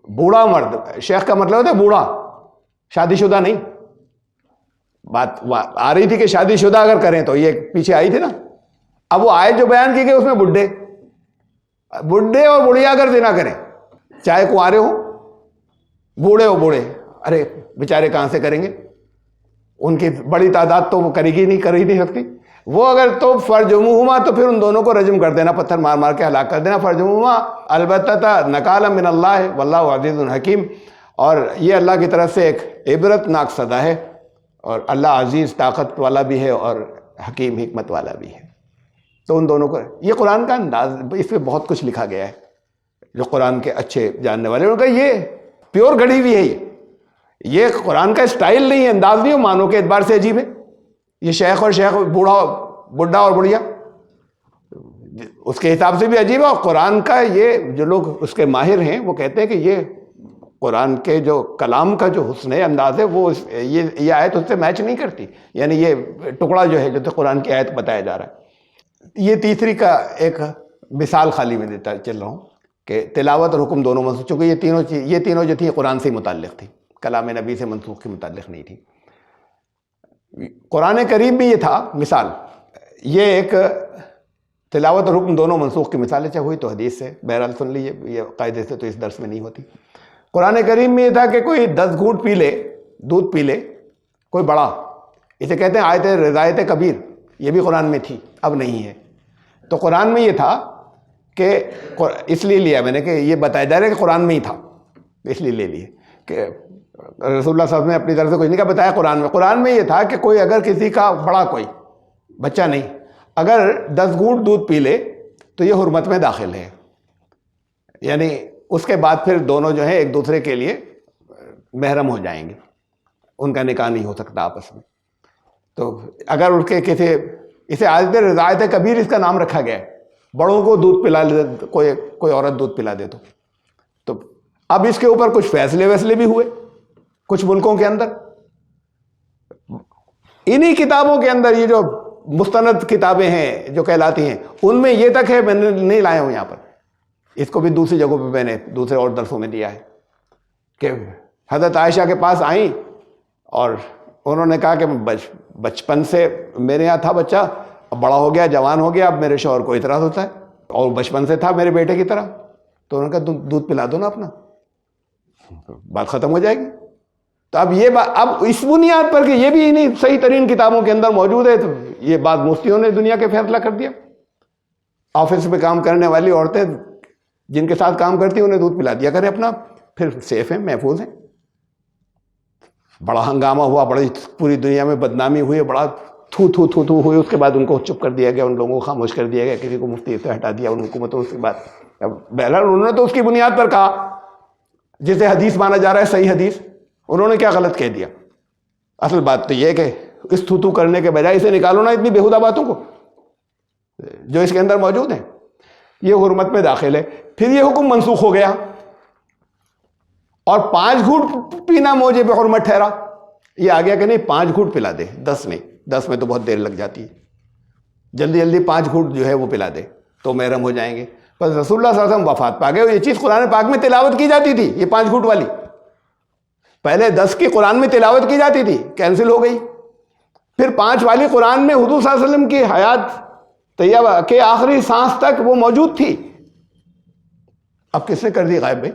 بوڑھا مرد، شیخ کا مطلب ہوتا ہے بوڑھا، شادی شدہ نہیں۔ بات آ رہی تھی کہ شادی شدہ اگر کریں تو یہ پیچھے آئی تھی نا، اب وہ آیت جو بیان کی گئی اس میں بڈھے اور بڑھیا اگر زنا کریں، چاہے کنوارے ہوں، بوڑھے ہو بوڑھے، ارے بیچارے کہاں سے کریں گے، ان کی بڑی تعداد تو وہ کرے گی نہیں، کر ہی نہیں سکتی وہ، اگر تو فرجموہما، تو پھر ان دونوں کو رجم کر دینا، پتھر مار مار کے ہلاک کر دینا۔ فرجموہما البتہ نکالا من اللہ واللہ عزیز حکیم، اور یہ اللہ کی طرف سے ایک عبرت ناک سزا ہے، اور اللہ عزیز طاقت والا بھی ہے اور حکیم حکمت والا بھی ہے۔ تو ان دونوں کو یہ قرآن کا انداز، اس پہ بہت کچھ لکھا گیا ہے جو قرآن کے اچھے جاننے والے انہوں نے کہا یہ پیور گھڑی ہوئی ہے، یہ قرآن کا اسٹائل نہیں ہے، انداز نہیں ہے، معنوں کے اعتبار سے عجیب ہے، یہ شیخ اور شیخ، بوڑھا اور بڑھیا اس کے حساب سے بھی عجیب ہے، اور قرآن کا یہ جو لوگ اس کے ماہر ہیں وہ کہتے ہیں کہ یہ قرآن کے جو کلام کا جو حسن انداز ہے وہ یہ آیت اس سے میچ نہیں کرتی، یعنی یہ ٹکڑا جو ہے جو قرآن کی آیت بتایا جا رہا ہے۔ یہ تیسری کا ایک مثال خالی میں دیتا چل رہا ہوں کہ تلاوت اور حکم دونوں منسوخ، چونکہ یہ تینوں جو تھیں قرآن سے ہی متعلق تھی، کلام نبی سے منسوخ کے متعلق نہیں تھی۔ قرآن کریم میں یہ تھا مثال، یہ ایک تلاوت اور حکم دونوں منسوخ کی مثال ہے، چاہے ہوئی تو حدیث سے، بہرحال سن لیجیے، یہ قاعدے سے تو اس درس میں نہیں ہوتی۔ قرآن کریم میں یہ تھا کہ کوئی 10 گھونٹ پی لے، دودھ پی لے کوئی بڑا، اسے کہتے ہیں آیت رضایت کبیر، یہ بھی قرآن میں تھی، اب نہیں ہے۔ تو قرآن میں یہ تھا کہ اس لیے لیا میں نے کہ یہ بتایا جا رہا ہے کہ قرآن میں ہی تھا، اس لیے لے لیے کہ رسول اللہ صلی اللہ علیہ وسلم نے اپنی طرف سے کچھ نہیں کہا، بتایا قرآن میں یہ تھا کہ کوئی اگر کسی کا بڑا کوئی بچہ نہیں اگر 10 گھونٹ دودھ پی لے تو یہ حرمت میں داخل ہے، یعنی اس کے بعد پھر دونوں جو ہیں ایک دوسرے کے لیے محرم ہو جائیں گے، ان کا نکاح نہیں ہو سکتا آپس میں۔ تو اگر ان کے کسی، اسے عادت رضایت کبیر اس کا نام رکھا گیا ہے، بڑوں کو دودھ پلا لے، کوئی عورت دودھ پلا دے تو اب اس کے اوپر کچھ فیصلے بھی ہوئے کچھ ملکوں کے اندر، انہی کتابوں کے اندر یہ جو مستند کتابیں ہیں جو کہلاتی ہیں ان میں یہ تک ہے، میں نے نہیں لایا ہوں یہاں پر، اس کو بھی دوسری جگہوں پہ میں نے دوسرے اور درسوں میں دیا ہے کہ حضرت عائشہ کے پاس آئیں اور انہوں نے کہا کہ بچپن سے میرے یہاں تھا بچہ، اب بڑا ہو گیا، جوان ہو گیا، اب میرے شوہر کو اعتراض ہوتا ہے، اور بچپن سے تھا میرے بیٹے کی طرح، تو انہوں نے کہا دودھ پلا دو نا اپنا، بات ختم ہو جائے گی۔ تو اب یہ بات اب اس بنیاد پر کہ یہ بھی انہیں صحیح ترین کتابوں کے اندر موجود ہے، تو یہ بات مفتیوں نے دنیا کے فیصلہ کر دیا، آفس میں کام کرنے والی عورتیں جن کے ساتھ کام کرتی ہیں انہیں دودھ پلا دیا کریں اپنا، پھر سیف ہیں، محفوظ ہیں۔ بڑا ہنگامہ ہوا، بڑی پوری دنیا میں بدنامی ہوئی، بڑا تھو ہوئی، اس کے بعد ان کو چپ کر دیا گیا، ان لوگوں کو خاموش کر دیا گیا، کسی کو مفتی سے ہٹا دیا ان حکومتوں، اس کے بعد بہرحال انہوں نے تو اس کی بنیاد پر کہا جسے حدیث مانا جا رہا ہے، صحیح حدیث، انہوں نے کیا غلط کہہ دیا؟ اصل بات تو یہ ہے کہ اس تھو کرنے کے بجائے اسے نکالو نا اتنی بیہودہ باتوں کو جو اس کے اندر موجود ہیں، یہ حرمت میں داخل ہے۔ پھر یہ حکم منسوخ ہو گیا اور 5 گھونٹ پینا موجب حرمت ٹھہرا، یہ آ گیا کہ نہیں 5 گھونٹ پلا دے، 10 نہیں، 10 میں تو بہت دیر لگ جاتی ہے، جلدی 5 گھونٹ جو ہے وہ پلا دے تو محرم ہو جائیں گے۔ بس رسول اللہ صلی اللہ علیہ وسلم وفات پا گئے، یہ چیز قرآن پاک میں تلاوت کی جاتی تھی، یہ 5 گھونٹ والی پہلے 10 کی قرآن میں تلاوت کی جاتی تھی، کینسل ہو گئی، پھر 5 والی قرآن میں حضور صلی اللہ علیہ وسلم کی حیات طیبہ کے آخری سانس تک وہ موجود تھی، اب کس نے کر دی غائب بھائی؟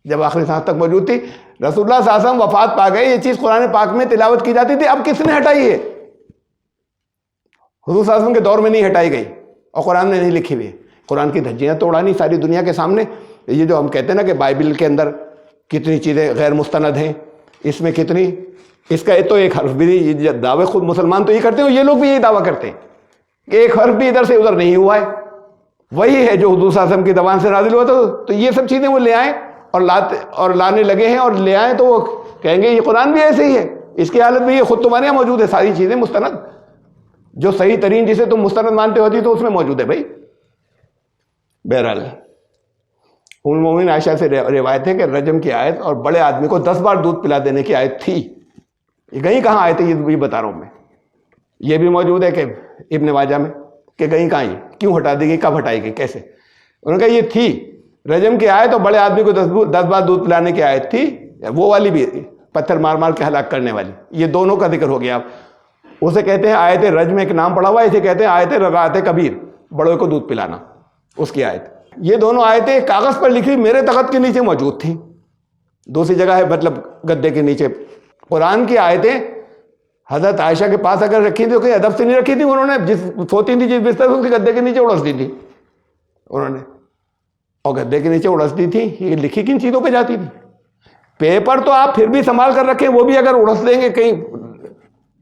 جب آخری سانس تک موجود تھی، رسول اللہ صلی اللہ علیہ وسلم وفات پا گئے، یہ چیز قرآن پاک میں تلاوت کی جاتی تھی، اب کس نے ہٹائی ہے؟ حضور صلی اللہ علیہ وسلم کے دور میں نہیں ہٹائی گئی اور قرآن میں نہیں لکھی ہوئی، قرآن کی دھجیاں توڑا نہیں ساری دنیا کے سامنے۔ یہ جو ہم کہتے ہیں نا کہ بائبل کے اندر کتنی چیزیں غیر مستند ہیں، اس میں کتنی، اس کا تو ایک حرف بھی نہیں، یہ دعوے خود مسلمان تو یہ کرتے ہیں، یہ لوگ بھی یہی دعویٰ کرتے ہیں کہ ایک حرف بھی ادھر سے ادھر نہیں ہوا ہے، وہی ہے جو حضور صلی اللہ علیہ وسلم کی زبان سے نازل ہوا تھا۔ تو یہ سب چیزیں وہ لے آئیں اور لانے لگے ہیں، اور لے آئیں تو وہ کہیں گے یہ قرآن بھی ایسے ہی ہے، اس کی حالت بھی یہ خود تمہارے یہاں موجود ہے، ساری چیزیں مستند، جو صحیح ترین جسے تم مستند مانتے ہوتی تو اس میں موجود ہے بھائی۔ بہرحال ام المومنین عائشہ سے روایت ہے کہ رجم کی آیت اور بڑے آدمی کو 10 بار دودھ پلا دینے کی آیت تھی، یہ گئی کہاں آئے تھے یہ بتا رہا ہوں میں، یہ بھی موجود ہے کہ ابن ماجہ میں کہ گئی کہاں، یہ کیوں ہٹا دی گئی، کب ہٹائی گئی، کیسے؟ انہوں نے کہا یہ تھی رجم کی آیت اور بڑے آدمی کو 10 بار دودھ پلانے کی آیت تھی، وہ والی بھی پتھر مار مار کے ہلاک کرنے والی، یہ دونوں کا ذکر ہو گیا۔ اسے کہتے ہیں آیت رجم، ایک نام پڑا ہوا ہے، اسے کہتے ہیں آیت رضاعت کبیر، بڑوں کو دودھ پلانا، اس کی آیت۔ یہ دونوں آیتیں کاغذ پر لکھی میرے تخت کے نیچے موجود تھیں، دوسری جگہ ہے مطلب گدے کے نیچے۔ قرآن کی آیتیں حضرت عائشہ کے پاس اگر رکھی تھی تو کوئی ادب سے نہیں رکھی تھی، انہوں نے جس سوتی تھی جس بستر سے اس کے گدے کے نیچے اڑس دی تھی انہوں نے، اور گدے کے نیچے اڑس دی تھی۔ یہ لکھی کن چیزوں پہ جاتی تھی؟ پیپر تو آپ پھر بھی سنبھال کر رکھیں، وہ بھی اگر اڑس دیں گے، کہیں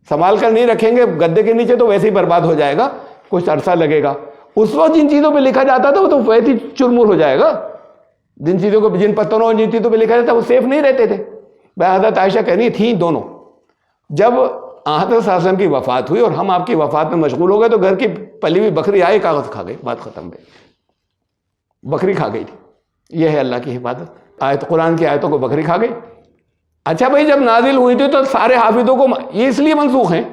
سنبھال کر نہیں رکھیں گے گدے کے نیچے تو ویسے ہی برباد ہو جائے گا۔ کچھ عرصہ لگے گا. اس وقت جن چیزوں پہ لکھا جاتا تھا وہ تو ویسے ہی چرمور ہو جائے گا. جن چیزوں کو جن پتھروں اور جن چیزوں پہ لکھا جاتا وہ سیف نہیں رہتے تھے. حضرت عائشہ کہہ رہی تھیں دونوں. جب حضرت صلی اللہ علیہ وسلم کی وفات ہوئی اور ہم آپ کی وفات میں مشغول ہو گئے تو گھر کی پلی ہوئی بکری آئی, کاغذ کھا گئی, بات ختم گئی. بکری کھا گئی تھی. یہ ہے اللہ کی حفاظت. آیت قرآن کی آیتوں کو بکری کھا گئی. اچھا بھائی, جب نازل ہوئی تھی تو سارے حافظوں کو یہ اس لیے منسوخ ہیں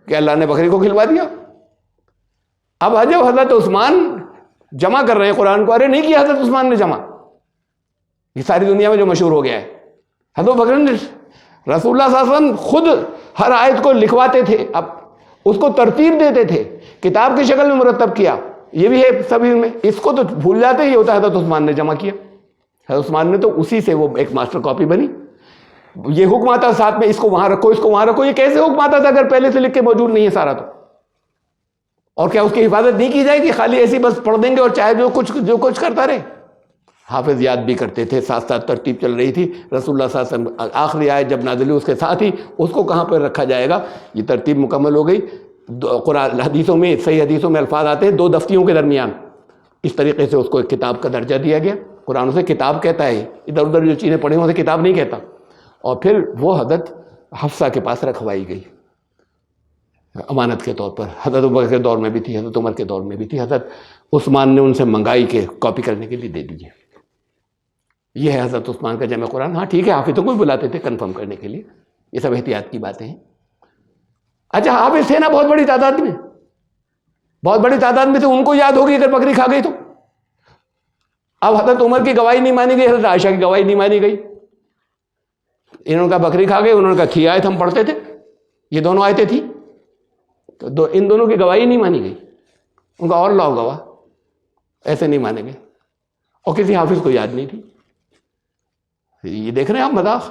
کہ اللہ نے بکری کو کھلوا دیا. اب جب حضرت عثمان جمع کر رہے ہیں قرآن کو, ارے نہیں کیا حضرت عثمان نے جمع, یہ ساری دنیا میں جو مشہور ہو گیا ہے. حضرت بکر نے رسول اللہ صلی اللہ علیہ وسلم خود ہر آیت کو لکھواتے تھے, اب اس کو ترتیب دیتے تھے, کتاب کی شکل میں مرتب کیا. یہ بھی ہے سبھی میں. اس کو تو بھول جاتے, یہ ہوتا ہے حضرت عثمان نے جمع کیا. حضرت عثمان نے تو اسی سے وہ ایک ماسٹر کاپی بنی. یہ حکم آتا ساتھ میں, اس کو وہاں رکھو, اس کو وہاں رکھو. یہ کیسے حکم آتا تھا اگر پہلے سے لکھ کے موجود نہیں ہے سارا تو؟ اور کیا اس کی حفاظت نہیں کی جائے گی؟ خالی ایسی بس پڑھ دیں گے اور چاہے جو کچھ کرتا رہے. حافظ یاد بھی کرتے تھے, ساتھ ساتھ ترتیب چل رہی تھی. رسول اللہ صلی اللہ علیہ وسلم آخری آیت جب نازل ہوئی اس کے ساتھ ہی اس کو کہاں پر رکھا جائے گا, یہ ترتیب مکمل ہو گئی. قرآن حدیثوں میں, صحیح حدیثوں میں الفاظ آتے ہیں 2 دفتیوں کے درمیان. اس طریقے سے اس کو ایک کتاب کا درجہ دیا گیا. قرآن اسے کتاب کہتا ہے, ادھر ادھر جو چیزیں پڑھی ہیں اسے کتاب نہیں کہتا. اور پھر وہ حضرت حفصہ کے پاس رکھوائی گئی امانت کے طور پر. حضرت ابوبکر کے دور میں بھی تھی, حضرت عمر کے دور میں بھی تھی. حضرت عثمان نے ان سے منگائی کہ کاپی کرنے کے لیے دے دیجیے. یہ ہے حضرت عثمان کا جمع قرآن. ہاں ٹھیک ہے, حافظوں کو بھی بلاتے تھے کنفرم کرنے کے لیے. یہ سب احتیاط کی باتیں ہیں. اچھا حافظ تھے نا بہت بڑی تعداد میں, بہت بڑی تعداد میں تھے, ان کو یاد ہوگی اگر بکری کھا گئی تو. اب حضرت عمر کی گواہی نہیں مانی گئی, حضرت عائشہ کی گواہی نہیں مانی گئی. انہوں نے کہا بکری کھا گئی, انہوں نے کہا کھی آیت ہم پڑھتے تھے, یہ دونوں آیتیں تھی, تو ان دونوں کی گواہی نہیں مانی گئی. ان کا اور لاؤ گواہ, ایسے نہیں مانے گئے. اور کسی حافظ کو یاد نہیں تھی. یہ دیکھ رہے ہیں آپ مذاق.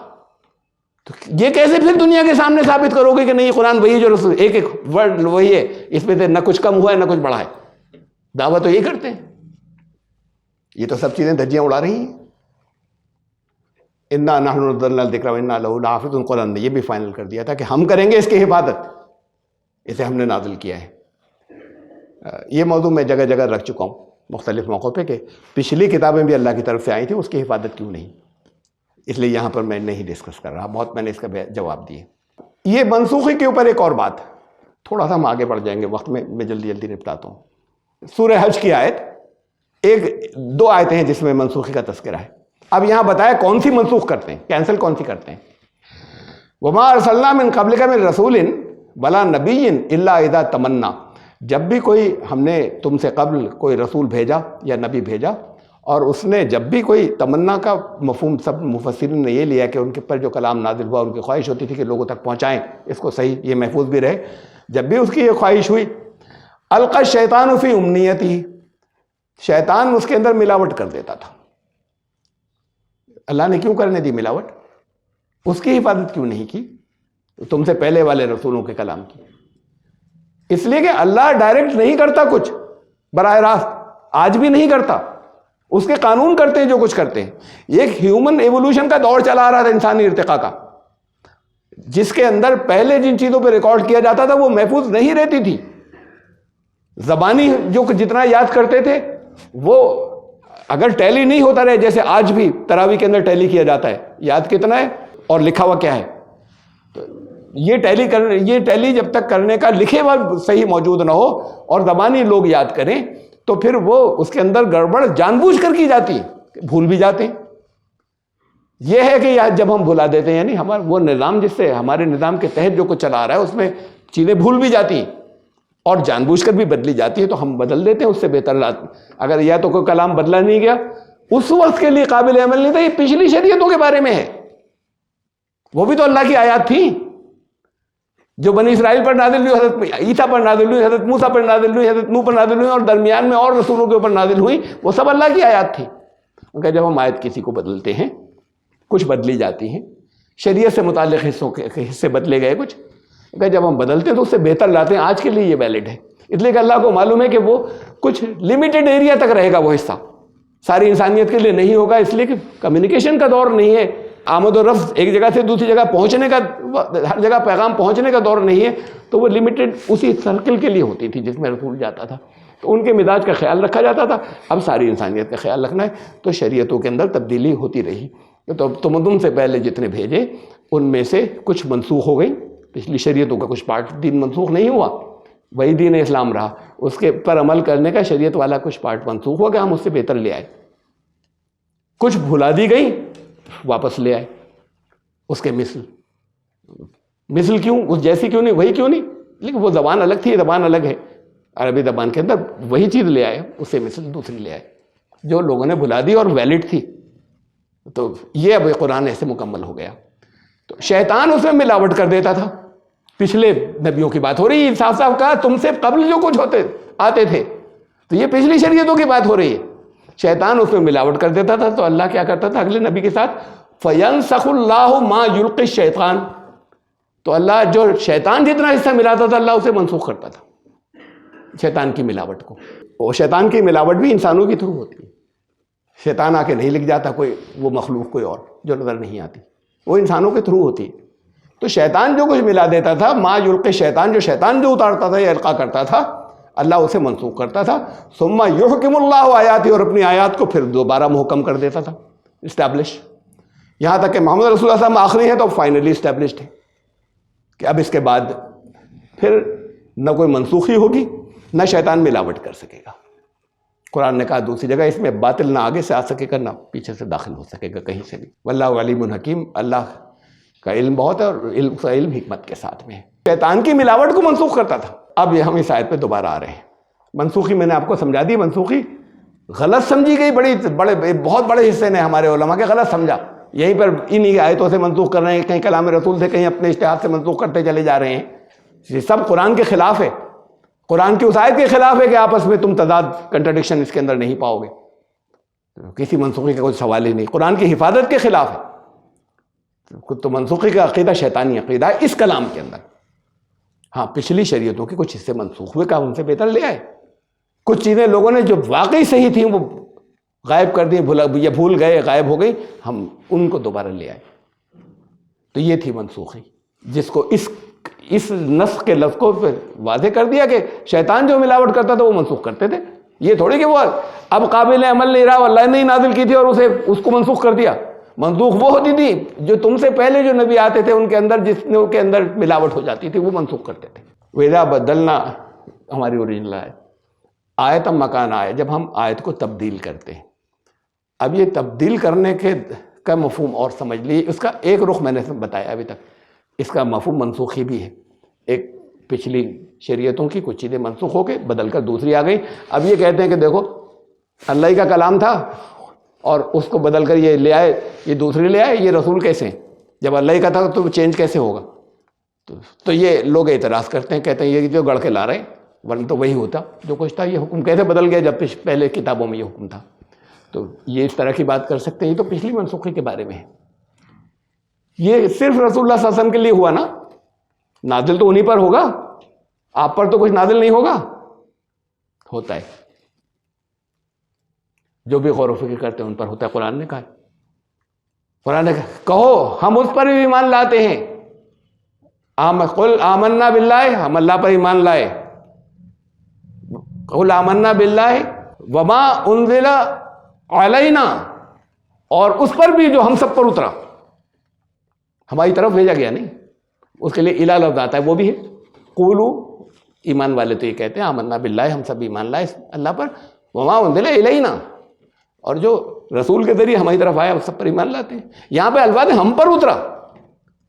تو یہ کیسے پھر دنیا کے سامنے ثابت کرو گے کہ نہیں قرآن وہی جو رسول ایک ورڈ وہی ہے, اس میں سے نہ کچھ کم ہوا ہے نہ کچھ بڑھا ہے. دعویٰ تو یہ کرتے ہیں. یہ تو سب چیزیں دھجیاں اڑا رہی ہیں. انا نحن نزلنا الذکر وانا لہ لحافظون. قرآن نے یہ بھی فائنل کر دیا تھا کہ ہم کریں گے اس کی حفاظت, اسے ہم نے نازل کیا ہے. یہ موضوع میں جگہ جگہ رکھ چکا ہوں مختلف موقعوں پہ کہ پچھلی کتابیں بھی اللہ کی طرف سے آئی تھیں, اس کی حفاظت کیوں نہیں. اس لیے یہاں پر میں نہیں ڈسکس کر رہا, بہت میں نے اس کا جواب دیے. یہ منسوخی کے اوپر ایک اور بات, تھوڑا سا ہم آگے بڑھ جائیں گے وقت میں جلدی جلدی نپٹاتا ہوں. سورہ حج کی آیت, 2 آیتیں ہیں جس میں منسوخی کا تذکرہ ہے. اب یہاں بتایا کون سی منسوخ کرتے ہیں, کینسل کون سی کرتے ہیں. وما ارسلنا من قبلک من رسول ولا نبی الا اذا تمنا. جب بھی کوئی ہم نے تم سے قبل کوئی رسول بھیجا یا نبی بھیجا, اور اس نے جب بھی کوئی تمنا کا مفہوم سب مفسرین نے یہ لیا کہ ان کے پر جو کلام نازل ہوا ان کی خواہش ہوتی تھی کہ لوگوں تک پہنچائیں اس کو صحیح, یہ محفوظ بھی رہے. جب بھی اس کی یہ خواہش ہوئی, القى الشیطان فی امنیتہ, شیطان اس کے اندر ملاوٹ کر دیتا تھا. اللہ نے کیوں کرنے دی ملاوٹ؟ اس کی حفاظت کیوں نہیں کی تم سے پہلے والے رسولوں کے کلام کی؟ اس لیے کہ اللہ ڈائریکٹ نہیں کرتا کچھ براہ راست, آج بھی نہیں کرتا. اس کے قانون کرتے ہیں جو کچھ کرتے ہیں. یہ ایک ہیومن ایوولوشن کا دور چلا آ رہا تھا انسانی ارتقاء کا, جس کے اندر پہلے جن چیزوں پہ ریکارڈ کیا جاتا تھا وہ محفوظ نہیں رہتی تھی. زبانی جو جتنا یاد کرتے تھے وہ اگر ٹیلی نہیں ہوتا رہے, جیسے آج بھی تراویح کے اندر ٹیلی کیا جاتا ہے, یاد کتنا ہے اور لکھا ہوا کیا ہے. تو یہ ٹیلی جب تک کرنے کا لکھے ہوا صحیح موجود نہ ہو اور زبانی لوگ یاد کریں تو پھر وہ اس کے اندر گڑبڑ جان بوجھ کر کی جاتی ہے, بھول بھی جاتے ہیں. یہ ہے کہ جب ہم بھلا دیتے ہیں, یعنی ہمارا وہ نظام جس سے ہمارے نظام کے تحت جو کچھ چلا آ رہا ہے اس میں چیزیں بھول بھی جاتی ہیں اور جان بوجھ کر بھی بدلی جاتی ہے, تو ہم بدل دیتے ہیں اس سے بہتر. اگر یا تو کوئی کلام بدلا نہیں گیا اس وقت کے لیے قابل عمل نہیں تھا, یہ پچھلی شریعتوں کے بارے میں ہے. وہ بھی تو اللہ کی آیات تھیں جو بنی اسرائیل پر نازل ہوئی, حضرت عیسیٰ پر نازل ہوئی, حضرت موسیٰ پر نازل ہوئی, حضرت نوح پر نازل ہوئی, اور درمیان میں اور رسولوں کے اوپر نازل ہوئی. وہ سب اللہ کی آیات تھی. کہ جب ہم آیت کسی کو بدلتے ہیں, کچھ بدلی جاتی ہیں, شریعت سے متعلق حصوں کے حصے بدلے گئے کچھ, کہ جب ہم بدلتے ہیں تو اس سے بہتر لاتے ہیں. آج کے لیے یہ ویلڈ ہے, اس لیے کہ اللہ کو معلوم ہے کہ وہ کچھ لمیٹڈ ایریا تک رہے گا, وہ حصہ ساری انسانیت کے لیے نہیں ہوگا, اس لیے کہ کمیونیکیشن کا دور نہیں ہے, آمد و رفت ایک جگہ سے دوسری جگہ پہنچنے کا، ہر جگہ پیغام پہنچنے کا دور نہیں ہے، تو وہ لمیٹڈ اسی سرکل کے لیے ہوتی تھی جس میں رسول جاتا تھا، تو ان کے مزاج کا خیال رکھا جاتا تھا۔ اب ساری انسانیت کا خیال رکھنا ہے، تو شریعتوں کے اندر تبدیلی ہوتی رہی۔ تو تمدن سے پہلے جتنے بھیجے ان میں سے کچھ منسوخ ہو گئی، پچھلی شریعتوں کا کچھ پارٹ دین منسوخ نہیں ہوا، وہی دین اسلام رہا، اس کے پر عمل کرنے کا شریعت والا کچھ پارٹ منسوخ ہوا کہ ہم اس سے بہتر لے آئے، کچھ بھلا دی گئی واپس لے آئے اس کے مثل کیوں، اس جیسی کیوں نہیں، وہی کیوں نہیں، لیکن وہ زبان الگ تھی، زبان الگ ہے، عربی زبان کے اندر وہی چیز لے آئے، اس سے مثل دوسری لے آئے جو لوگوں نے بھلا دی اور ویلڈ تھی۔ تو یہ اب قرآن ایسے مکمل ہو گیا۔ تو شیطان اس میں ملاوٹ کر دیتا تھا، پچھلے نبیوں کی بات ہو رہی ہے، صاف صاف کہا تم سے قبل جو کچھ آتے تھے، تو یہ پچھلی شریعتوں کی بات ہو رہی ہے، شیطان اس میں ملاوٹ کر دیتا تھا۔ تو اللہ کیا کرتا تھا اگلے نبی کے ساتھ، فَيَنْسَخُ اللَّهُ مَا يُلْقِي الشَّيْطَانُ، تو اللہ جو شیطان جتنا حصہ ملاتا تھا اللہ اسے منسوخ کرتا تھا، شیطان کی ملاوٹ کو۔ اور شیطان کی ملاوٹ بھی انسانوں کی تھرو ہوتی ہے، شیطان آ کے نہیں لکھ جاتا کوئی وہ مخلوق کوئی اور جو نظر نہیں آتی، وہ انسانوں کے تھرو ہوتی ہے۔ تو شیطان جو کچھ ملا دیتا تھا، ما یلقی شیطان، جو شیطان جو اتارتا تھا یا القا کرتا تھا اللہ اسے منسوخ کرتا تھا۔ ثم یحکم اللہ آیاتی، اور اپنی آیات کو پھر دوبارہ محکم کر دیتا تھا، اسٹیبلش، یہاں تک کہ محمد رسول اللہ صلی اللہ علیہ وسلم آخری ہے تو فائنلی اسٹیبلشڈ ہے کہ اب اس کے بعد پھر نہ کوئی منسوخی ہوگی نہ شیطان ملاوٹ کر سکے گا۔ قرآن نے کہا دوسری جگہ اس میں باطل نہ آگے سے آ سکے گا نہ پیچھے سے داخل ہو سکے گا کہیں سے بھی۔ واللہ علیم حکیم، اللہ کا علم بہت ہے اور علم حکمت کے ساتھ میں ہے۔ شیطان کی ملاوٹ کو منسوخ کرتا تھا۔ اب یہ ہم اس آیت پہ دوبارہ آ رہے ہیں۔ منسوخی میں نے آپ کو سمجھا دی، منسوخی غلط سمجھی گئی، بہت بڑے حصے نے ہمارے علماء کے غلط سمجھا، یہیں پر انہی آیتوں سے منسوخ کر رہے ہیں، کہیں کلام رسول سے، کہیں اپنے اجتہاد سے منسوخ کرتے چلے جا رہے ہیں۔ یہ سب قرآن کے خلاف ہے، قرآن کی اس آیت کے خلاف ہے کہ آپس میں تم تضاد کنٹرڈکشن اس کے اندر نہیں پاؤ گے، کسی منسوخی کا کوئی سوال ہی نہیں، قرآن کی حفاظت کے خلاف ہے۔ تو منسوخی کا عقیدہ شیطانی عقیدہ ہے اس کلام کے اندر۔ ہاں پچھلی شریعتوں کے کچھ حصے منسوخ ہوئے، کہا ان سے بہتر لے آئے، کچھ چیزیں لوگوں نے جو واقعی صحیح تھیں وہ غائب کر دیں، یا بھول گئے، غائب ہو گئی، ہم ان کو دوبارہ لے آئے۔ تو یہ تھی منسوخی، جس کو اس نسخ کے لفظ کو واضح کر دیا کہ شیطان جو ملاوٹ کرتا تھا وہ منسوخ کرتے تھے، یہ تھوڑی کہ وہ اب قابل عمل نہیں رہا، اللہ نے نازل کی تھی اور اس کو منسوخ کر دیا۔ منسوخ وہ ہوتی تھی جو تم سے پہلے جو نبی آتے تھے ان کے اندر، جس کے اندر ملاوٹ ہو جاتی تھی وہ منسوخ کرتے تھے۔ وَإِذَا بَدَّلْنَا ہماری اوریجنل آیت مکان آئے، جب ہم آیت کو تبدیل کرتے ہیں۔ اب یہ تبدیل کرنے کا مفہوم اور سمجھ لیے، اس کا ایک رخ میں نے بتایا ابھی تک، اس کا مفہوم منسوخی بھی ہے۔ ایک پچھلی شریعتوں کی کچھ چیزیں منسوخ ہو کے بدل کر دوسری آ گئی۔ اب یہ کہتے ہیں کہ دیکھو اللہ ہی کا کلام تھا اور اس کو بدل کر یہ لے آئے، یہ دوسری لے آئے، یہ رسول کیسے ہیں؟ جب اللہ ہی کا تھا تو چینج کیسے ہوگا؟ تو یہ لوگ اعتراض کرتے ہیں، کہتے ہیں یہ جو گڑھ کے لا رہے ہیں، ورنہ تو وہی ہوتا جو کچھ تھا، یہ حکم کیسے بدل گیا جب پہلے کتابوں میں یہ حکم تھا؟ تو یہ اس طرح کی بات کر سکتے ہیں، یہ تو پچھلی منسوخی کے بارے میں ہے۔ یہ صرف رسول اللہ صلی اللہ علیہ وسلم کے لیے ہوا نا، نازل تو انہی پر ہوگا، آپ پر تو کچھ نازل نہیں ہوگا؟ ہوتا ہے، جو بھی غور و فکر کرتے ہیں ان پر ہوتا ہے۔ قرآن نے کہا، قرآن نے کہو ہم اس پر بھی ایمان لاتے ہیں، قل آمنا باللہ، ہم اللہ پر ایمان لائے، قل آمنا باللہ وما انزل علینا، اور اس پر بھی جو ہم سب پر اترا، ہماری طرف بھیجا گیا نہیں، اس کے لیے الہ لفظ آتا ہے، وہ بھی ہے۔ قولو، ایمان والے تو یہ کہتے ہیں آمنا باللہ، ہم سب ایمان لائے اللہ پر، وما انزل الینا، اور جو رسول کے ذریعے ہماری طرف آیا اس سب پر ایمان لاتے ہیں۔ یہاں پہ الفاظ ہم پر اترا،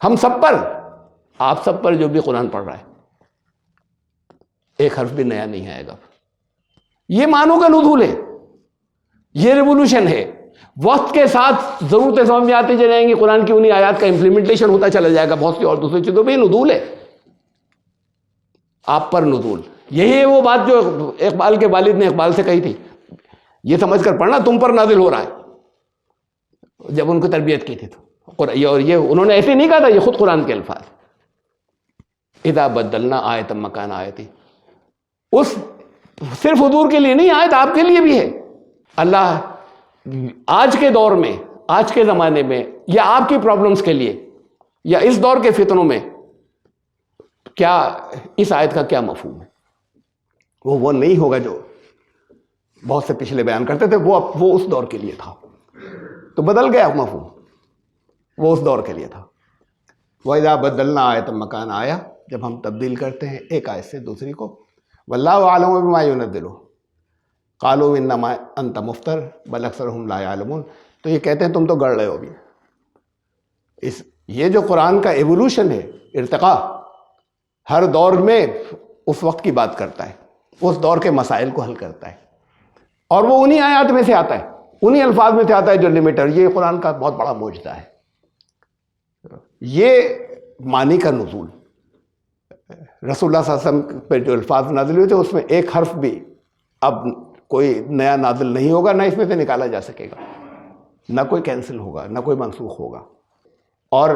ہم سب پر، آپ سب پر جو بھی قرآن پڑھ رہا ہے، ایک حرف بھی نیا نہیں آئے گا۔ یہ معنوں کا نزول ہے، یہ ریولوشن ہے۔ وقت کے ساتھ ضرورتیں سمجھ میں آتی جائیں گی، قرآن کی انہی آیات کا امپلیمنٹیشن ہوتا چلا جائے گا بہت سی اور دوسری چیزوں پہ، نزول ہے آپ پر نزول۔ یہی ہے وہ بات جو اقبال کے والد نے اقبال سے کہی تھی، یہ سمجھ کر پڑھنا تم پر نازل ہو رہا ہے، جب ان کو تربیت کی تھی تو۔ اور یہ انہوں نے ایسے نہیں کہا تھا، یہ خود قرآن کے الفاظ۔ اذا بدلنا آیت مکان آیتی، اس صرف حضور کے لیے نہیں، آیت آپ کے لیے بھی ہے۔ اللہ آج کے دور میں آج کے زمانے میں یا آپ کی پرابلمز کے لیے یا اس دور کے فتنوں میں کیا اس آیت کا کیا مفہوم ہے؟ وہ نہیں ہوگا جو بہت سے پچھلے بیان کرتے تھے، وہ اس دور کے لیے تھا، تو بدل گیا مفہوم، وہ اس دور کے لیے تھا۔ وَإِذَا بَدَّلْنَا آیَةً مَّكَانَ آیَةٍ، جب ہم تبدیل کرتے ہیں ایک آیت سے دوسری کو، وَاللَّهُ أَعْلَمُ بِمَا يُنَزِّلُ قَالُوا إِنَّمَا أَنتَ مُفْتَرٍ بَلْ أَكْثَرُهُمْ لَا يَعْلَمُونَ۔ تو یہ کہتے ہیں تم تو گڑھ رہے ہو ابھی۔ یہ جو قرآن کا ایوولوشن ہے، ارتقاء، ہر دور میں اس وقت کی بات کرتا ہے، اس دور کے مسائل کو حل کرتا ہے، اور وہ انہی آیات میں سے آتا ہے، انہی الفاظ میں سے آتا ہے جو لمیٹر۔ یہ قرآن کا بہت بڑا معجزہ ہے۔ یہ معنی کا نزول، رسول اللہ صلی اللہ علیہ وسلم پہ جو الفاظ نازل ہوئے تھے اس میں ایک حرف بھی اب کوئی نیا نازل نہیں ہوگا، نہ اس میں سے نکالا جا سکے گا، نہ کوئی کینسل ہوگا، نہ کوئی منسوخ ہوگا۔ اور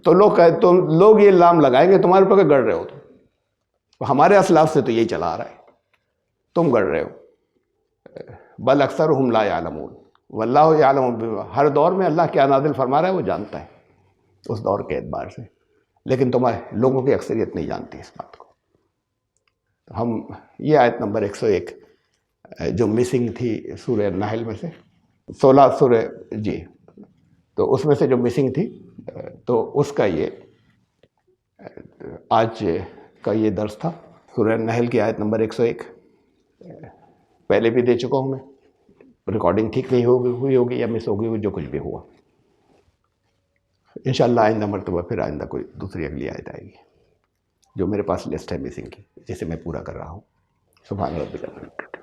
تو لوگ یہ الزام لگائیں گے تمہارے اوپر کہ گڑھ رہے ہو تم، ہمارے اسلاف سے تو یہی چلا آ رہا ہے، تم گڑھ رہے ہو۔ بل اکثرہم لا یعلمون واللہ یعلم بما، ہر دور میں اللہ کیا نازل فرما رہا ہے وہ جانتا ہے اس دور کے اعتبار سے، لیکن تمہارے لوگوں کی اکثریت نہیں جانتی اس بات کو۔ ہم یہ آیت نمبر 101 جو مسنگ تھی سورہ نحل میں سے، 16 سورہ جی، تو اس میں سے جو مسنگ تھی، تو اس کا یہ آج کا یہ درس تھا۔ سورہ نحل کی آیت نمبر 101 پہلے بھی دے چکا ہوں میں، ریکارڈنگ ٹھیک نہیں ہوئی ہوگی یا مس ہوگی، جو کچھ بھی ہوا۔ انشاءاللہ آئندہ مرتبہ پھر آئندہ کوئی دوسری اگلی آیت آئے گی جو میرے پاس لسٹ ہے مسنگ کی، جسے میں پورا کر رہا ہوں۔ سبحان ربک۔